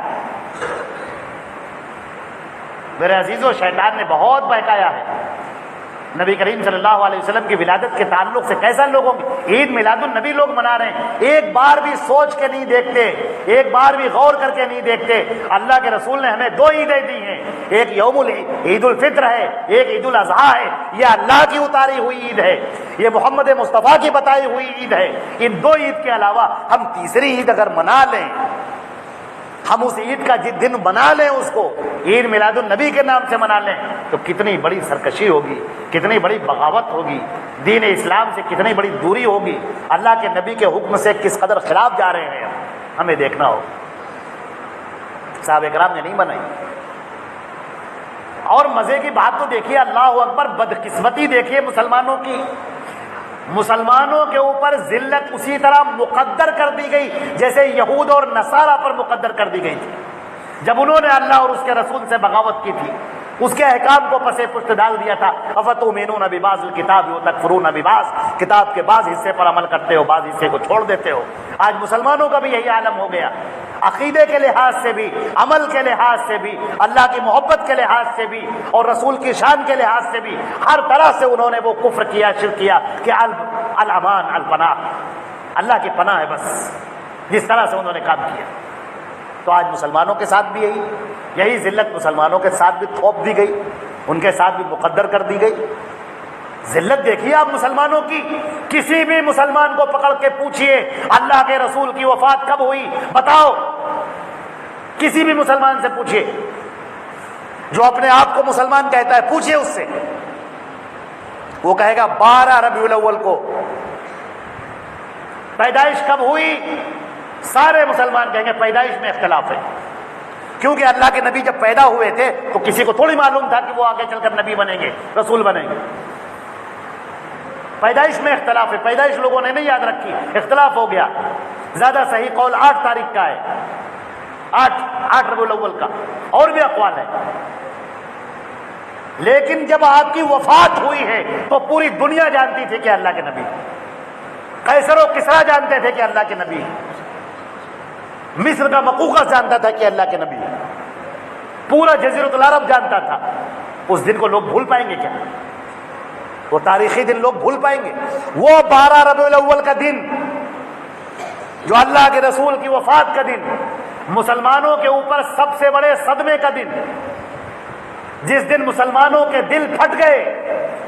میرے عزیزو، شیطان نے بہت بہکایا ہے، نبی کریم صلی اللہ علیہ وسلم کی ولادت کے تعلق سے کیسا لوگوں کی عید میلاد النبی لوگ منا رہے ہیں، ایک بار بھی سوچ کے نہیں دیکھتے، ایک بار بھی غور کر کے نہیں دیکھتے۔ اللہ کے رسول نے ہمیں 2 عیدیں دی ہیں، ایک عید الفطر ہے، ایک عید الاضحیٰ ہے۔ یہ اللہ کی اتاری ہوئی عید ہے، یہ محمد مصطفیٰ کی بتائی ہوئی عید ہے۔ ان 2 عید کے علاوہ ہم تیسری عید اگر منا لیں، ہم اس عید کا جس دن منا لیں اس کو عید میلاد النبی کے نام سے منا لیں، تو کتنی بڑی سرکشی ہوگی، کتنی بڑی بغاوت ہوگی، دین اسلام سے کتنی بڑی دوری ہوگی، اللہ کے نبی کے حکم سے کس قدر خلاف جا رہے ہیں ہمیں دیکھنا ہو۔ صحابہ کرام نے نہیں منائی۔ اور مزے کی بات تو دیکھیے، اللہ اکبر، بدقسمتی دیکھیے مسلمانوں کی، مسلمانوں کے اوپر ذلت اسی طرح مقدر کر دی گئی جیسے یہود اور نصارہ پر مقدر کر دی گئی تھی جب انہوں نے اللہ اور اس کے رسول سے بغاوت کی تھی، اس کے احکام کو پس پشت ڈال دیا تھا۔ افتؤمنون ببعض الکتاب وتکفرون ببعض، کتاب کے بعض حصے پر عمل کرتے ہو، بعض حصے کو چھوڑ دیتے ہو۔ آج مسلمانوں کا بھی یہی عالم ہو گیا، عقیدے کے لحاظ سے بھی، عمل کے لحاظ سے بھی، اللہ کی محبت کے لحاظ سے بھی، اور رسول کی شان کے لحاظ سے بھی، ہر طرح سے انہوں نے وہ کفر کیا، شرک کیا کہ الامان الپناہ، اللہ کی پناہ ہے بس، جس طرح سے انہوں نے کام کیا۔ تو آج مسلمانوں کے ساتھ بھی یہی ذلت مسلمانوں کے ساتھ بھی تھوپ دی گئی، ان کے ساتھ بھی مقدر کر دی گئی۔ ذلت دیکھیے آپ مسلمانوں کی، کسی بھی مسلمان کو پکڑ کے پوچھئے اللہ کے رسول کی وفات کب ہوئی بتاؤ، کسی بھی مسلمان سے پوچھئے جو اپنے آپ کو مسلمان کہتا ہے، پوچھئے اس سے، وہ کہے گا 12 ربیع الاول کو۔ پیدائش کب ہوئی؟ سارے مسلمان کہیں گے پیدائش میں اختلاف ہے، کیونکہ اللہ کے نبی جب پیدا ہوئے تھے تو کسی کو تھوڑی معلوم تھا کہ وہ آگے چل کر نبی بنیں گے، رسول بنیں گے۔ پیدائش میں اختلاف ہے، پیدائش لوگوں نے نہیں یاد رکھی، اختلاف ہو گیا۔ زیادہ صحیح قول 8 تاریخ کا ہے، 8 ربیع الاول کا، اور بھی اقوال ہے۔ لیکن جب آپ کی وفات ہوئی ہے تو پوری دنیا جانتی تھی کہ اللہ کے نبی، قیصر و کسریٰ جانتے تھے کہ اللہ کے نبی، مصر کا مقوقس جانتا تھا کہ اللہ کے نبی، پورا جزیرۃ العرب جانتا تھا۔ اس دن کو لوگ بھول پائیں گے کیا؟ وہ تاریخی دن لوگ بھول پائیں گے؟ وہ 12 ربیع الاول کا دن جو اللہ کے رسول کی وفات کا دن، مسلمانوں کے اوپر سب سے بڑے صدمے کا دن، جس دن مسلمانوں کے دل پھٹ گئے،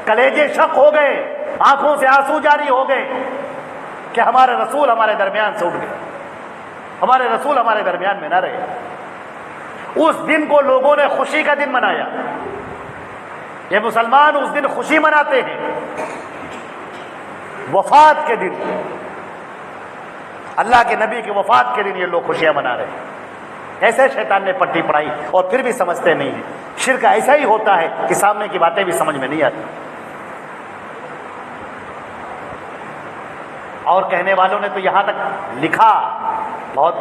کلیجے شق ہو گئے، آنکھوں سے آنسو جاری ہو گئے کہ ہمارے رسول ہمارے درمیان سے اٹھ گئے، ہمارے رسول ہمارے درمیان میں نہ رہے۔ اس دن کو لوگوں نے خوشی کا دن منایا۔ یہ مسلمان اس دن خوشی مناتے ہیں، وفات کے دن، اللہ کے نبی کی وفات کے دن یہ لوگ خوشیاں منا رہے ہیں۔ ایسے شیطان نے پٹی پڑھائی اور پھر بھی سمجھتے نہیں ہیں۔ شرک ایسا ہی ہوتا ہے کہ سامنے کی باتیں بھی سمجھ میں نہیں آتی۔ اور کہنے والوں نے تو یہاں تک لکھا، بہت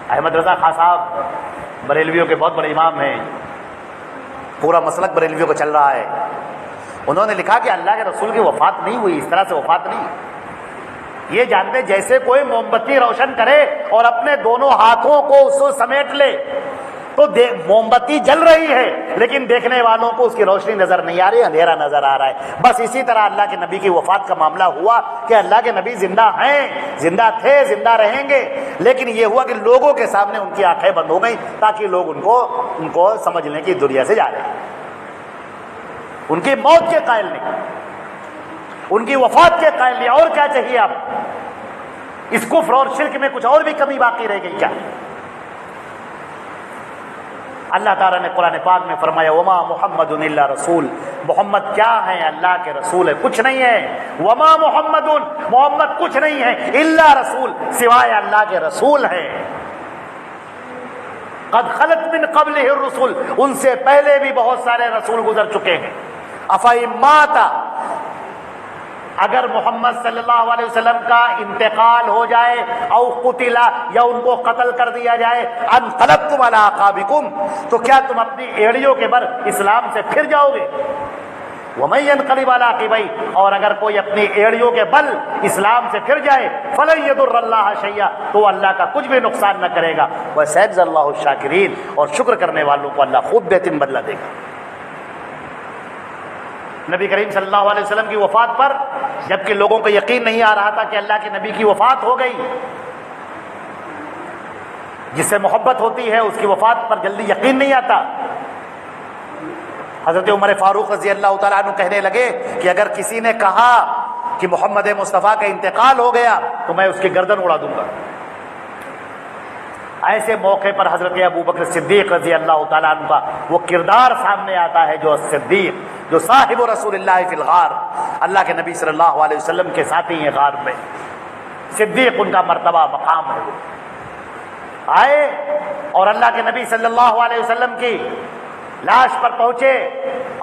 احمد رضا خان صاحب بریلویوں کے بہت بڑے امام ہیں، پورا مسلک بریلویوں کو چل رہا ہے، انہوں نے لکھا کہ اللہ کے رسول کی وفات نہیں ہوئی، اس طرح سے وفات نہیں۔ یہ جانتے جیسے کوئی موم بتی روشن کرے اور اپنے دونوں ہاتھوں کو اس کو سمیٹ لے تو موم بتی جل رہی ہے لیکن دیکھنے والوں کو اس کی روشنی نظر نہیں آ رہی، اندھیرا نظر آ رہا ہے۔ بس اسی طرح اللہ کے نبی کی وفات کا معاملہ ہوا کہ اللہ کے نبی زندہ ہیں، زندہ تھے، زندہ رہیں گے، لیکن یہ ہوا کہ لوگوں کے سامنے ان کی آنکھیں بند ہو گئیں تاکہ لوگ ان کو سمجھ لیں کہ دنیا سے جا رہے ہیں۔ ان کی موت کے قائل نہیں، ان کی وفات کے قائل نہیں۔ اور کیا چاہیے آپ؟ اس کفر اور شرک میں کچھ اور بھی کمی باقی رہ گئی کیا؟ اللہ تعالیٰ نے قرآن پاک میں فرمایا وما محمد الا رسول، محمد کیا ہے؟ اللہ کے رسول ہے، کچھ نہیں ہے۔ وما محمد، محمد کچھ نہیں ہے، الا رسول، سوائے اللہ کے رسول ہے۔ قد خلت من قبلہ الرسل، ان سے پہلے بھی بہت سارے رسول گزر چکے ہیں۔ افئن مات، اگر محمد صلی اللہ علیہ وسلم کا انتقال ہو جائے، او قتل، یا ان کو قتل کر دیا جائے، انقلبتم علی اعقابکم، تو کیا تم اپنی ایڑیوں کے بر اسلام سے پھر جاؤ گے؟ ومن ينقلب علی عقبیہ، اور اگر کوئی اپنی ایڑیوں کے بل اسلام سے پھر جائے، فلن یضر اللہ شیئا، تو اللہ کا کچھ بھی نقصان نہ کرے گا۔ وسيجزي اللہ الشاکرین، اور شکر کرنے والوں کو اللہ خوب بہترین بدلہ دے گا۔ نبی کریم صلی اللہ علیہ وسلم کی وفات پر جبکہ لوگوں کو یقین نہیں آ رہا تھا کہ اللہ کے نبی کی وفات ہو گئی، جس سے محبت ہوتی ہے اس کی وفات پر جلدی یقین نہیں آتا، حضرت عمر فاروق رضی اللہ تعالیٰ عنہ کہنے لگے کہ اگر کسی نے کہا کہ محمد مصطفیٰ کا انتقال ہو گیا تو میں اس کی گردن اڑا دوں گا۔ ایسے موقع پر حضرت ابوبکر صدیق رضی اللہ تعالیٰ عنہ کا وہ کردار سامنے آتا ہے، جو صدیق، جو صاحب رسول اللہ فی الغار، اللہ کے نبی صلی اللہ علیہ وسلم کے ساتھی ہیں غار میں، صدیق ان کا مرتبہ مقام ہے۔ آئے اور اللہ کے نبی صلی اللہ علیہ وسلم کی لاش پر پہنچے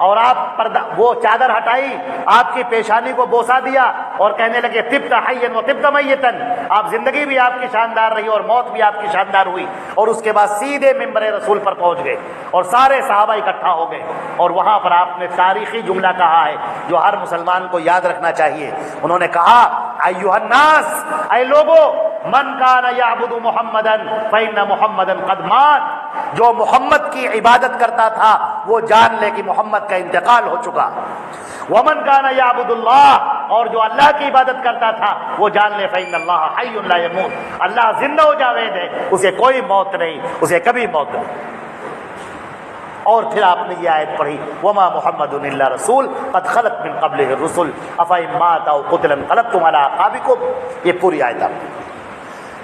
اور آپ پر وہ چادر ہٹائی، آپ کی پیشانی کو بوسہ دیا اور کہنے لگے طبت حیا و طبت میتا، آپ زندگی بھی آپ کی شاندار رہی اور موت بھی آپ کی شاندار ہوئی۔ اور اس کے بعد سیدھے منبر رسول پر پہنچ گئے اور سارے صحابہ اکٹھا ہو گئے اور وہاں پر آپ نے تاریخی جملہ کہا ہے جو ہر مسلمان کو یاد رکھنا چاہیے۔ انہوں نے کہا ایھا الناس، اے لوگو، من کان یعبد محمدا فإن محمدا قد مات، جو محمد کی عبادت کرتا تھا وہ جان لے کہ محمد کا انتقال ہو چکا۔ ومن کان یعبد اللہ، اور جو اللہ کی عبادت کرتا تھا وہ جان لے فإن اللہ حی لا یموت، اللہ زندہ و جاوید ہے، اسے کوئی موت نہیں، اسے کبھی موت نہیں۔ اور پھر آپ نے یہ آیت پڑھی وما محمد الا رسول قد خلت من قبلہ الرسل افإن مات او قتل انقلبتم علی اعقابکم، یہ پوری آیت آپ نے۔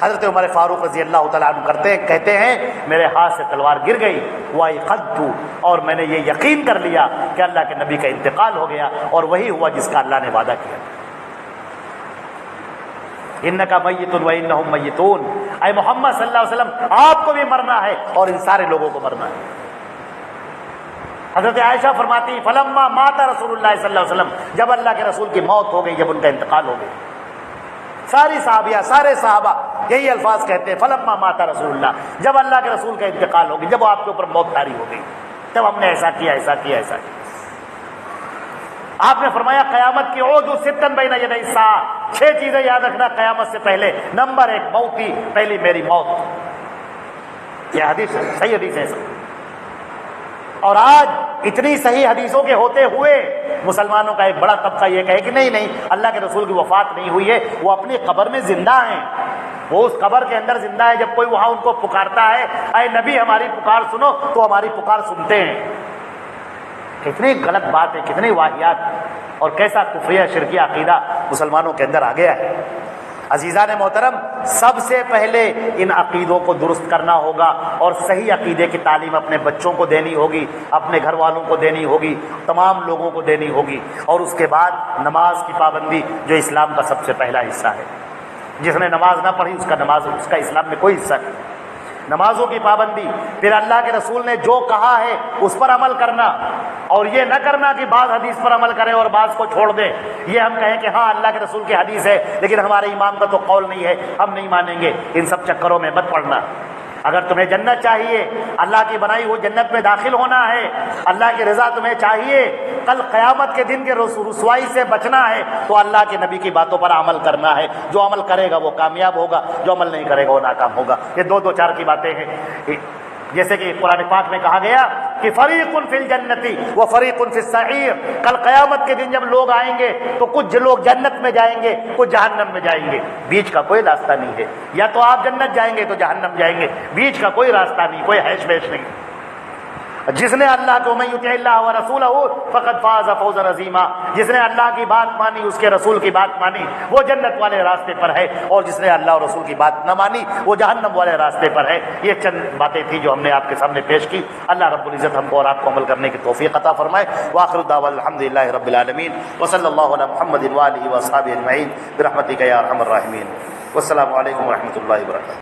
حضرت عمر فاروق رضی اللہ تعالیٰ عنہ کہتے ہیں میرے ہاتھ سے تلوار گر گئی، وَأَيْقَنْتُ، اور میں نے یہ یقین کر لیا کہ اللہ کے نبی کا انتقال ہو گیا، اور وہی ہوا جس کا اللہ نے وعدہ کیا۔ اِنَّكَ مَيِّتٌ وَإِنَّهُمْ مَيِّتُونَ، اے محمد صلی اللہ علیہ وسلم آپ کو بھی مرنا ہے اور ان سارے لوگوں کو مرنا ہے۔ حضرت عائشہ فرماتی فلما مات رسول اللہ صلی اللہ علیہ وسلم، جب اللہ کے رسول کی موت ہو گئی، جب ان کا انتقال ہو گیا، ساری صحابیہ، سارے صحابہ یہی الفاظ کہتے ہیں فلما مات رسول اللہ، جب اللہ کے رسول کا انتقال ہو گیا، جب آپ کے اوپر موت طاری ہو گئی، تب ہم نے ایسا کیا، ایسا کیا، ایسا کیا۔ آپ نے فرمایا قیامت کی عود ستن بین یدی الساعہ، 6 چیزیں یاد رکھنا قیامت سے پہلے۔ نمبر 1 موتی، پہلی میری موت۔ یہ حدیث صحیح حدیث ہے سب، اور آج اتنی صحیح حدیثوں کے ہوتے ہوئے مسلمانوں کا ایک بڑا طبقہ یہ کہے کہ نہیں نہیں اللہ کے رسول کی وفات نہیں ہوئی ہے، وہ اپنی قبر میں زندہ ہیں، وہ اس قبر کے اندر زندہ ہے، جب کوئی وہاں ان کو پکارتا ہے اے نبی ہماری پکار سنو، تو ہماری پکار سنتے ہیں۔ کتنی غلط بات ہے، کتنی واہیات اور کیسا کفریہ شرکیہ عقیدہ مسلمانوں کے اندر آ گیا ہے۔ عزیزان محترم، سب سے پہلے ان عقیدوں کو درست کرنا ہوگا اور صحیح عقیدے کی تعلیم اپنے بچوں کو دینی ہوگی، اپنے گھر والوں کو دینی ہوگی، تمام لوگوں کو دینی ہوگی۔ اور اس کے بعد نماز کی پابندی جو اسلام کا سب سے پہلا حصہ ہے، جس نے نماز نہ پڑھی اس کا اسلام میں کوئی حصہ نہیں۔ نمازوں کی پابندی، پھر اللہ کے رسول نے جو کہا ہے اس پر عمل کرنا، اور یہ نہ کرنا کہ بعض حدیث پر عمل کریں اور بعض کو چھوڑ دیں۔ یہ ہم کہیں کہ ہاں اللہ کے رسول کی حدیث ہے لیکن ہمارے امام کا تو قول نہیں ہے، ہم نہیں مانیں گے، ان سب چکروں میں مت پڑنا۔ اگر تمہیں جنت چاہیے، اللہ کی بنائی ہوئی جنت میں داخل ہونا ہے، اللہ کی رضا تمہیں چاہیے، کل قیامت کے دن کے رسوائی سے بچنا ہے، تو اللہ کے نبی کی باتوں پر عمل کرنا ہے۔ جو عمل کرے گا وہ کامیاب ہوگا، جو عمل نہیں کرے گا وہ ناکام ہوگا۔ یہ دو چار کی باتیں ہیں، جیسے کہ قرآن پاک میں کہا گیا کہ فریق فی الجنت و فریق فی السعیر، کل قیامت کے دن جب لوگ آئیں گے تو کچھ لوگ جنت میں جائیں گے، کچھ جہنم میں جائیں گے، بیچ کا کوئی راستہ نہیں ہے۔ یا تو آپ جنت جائیں گے تو جہنم جائیں گے، بیچ کا کوئی راستہ نہیں، کوئی ہیش بیش نہیں۔ جس نے اللہ کو من یطع اللہ ورسولہ فقد فاز فوزا عظیما، جس نے اللہ کی بات مانی، اس کے رسول کی بات مانی، وہ جنت والے راستے پر ہے، اور جس نے اللہ اور رسول کی بات نہ مانی وہ جہنم والے راستے پر ہے۔ یہ چند باتیں تھیں جو ہم نے آپ کے سامنے پیش کی۔ اللہ رب العزت ہم کو اور آپ کو عمل کرنے کی توفیق عطا فرمائے۔ وآخر دعوانا الحمدللہ رب العالمین، وصلی اللہ علی محمد وآلہ وصحبہ اجمعین برحمتک یا ارحم الراحمین۔ والسلام علیکم ورحمۃ اللہ وبرکاتہ۔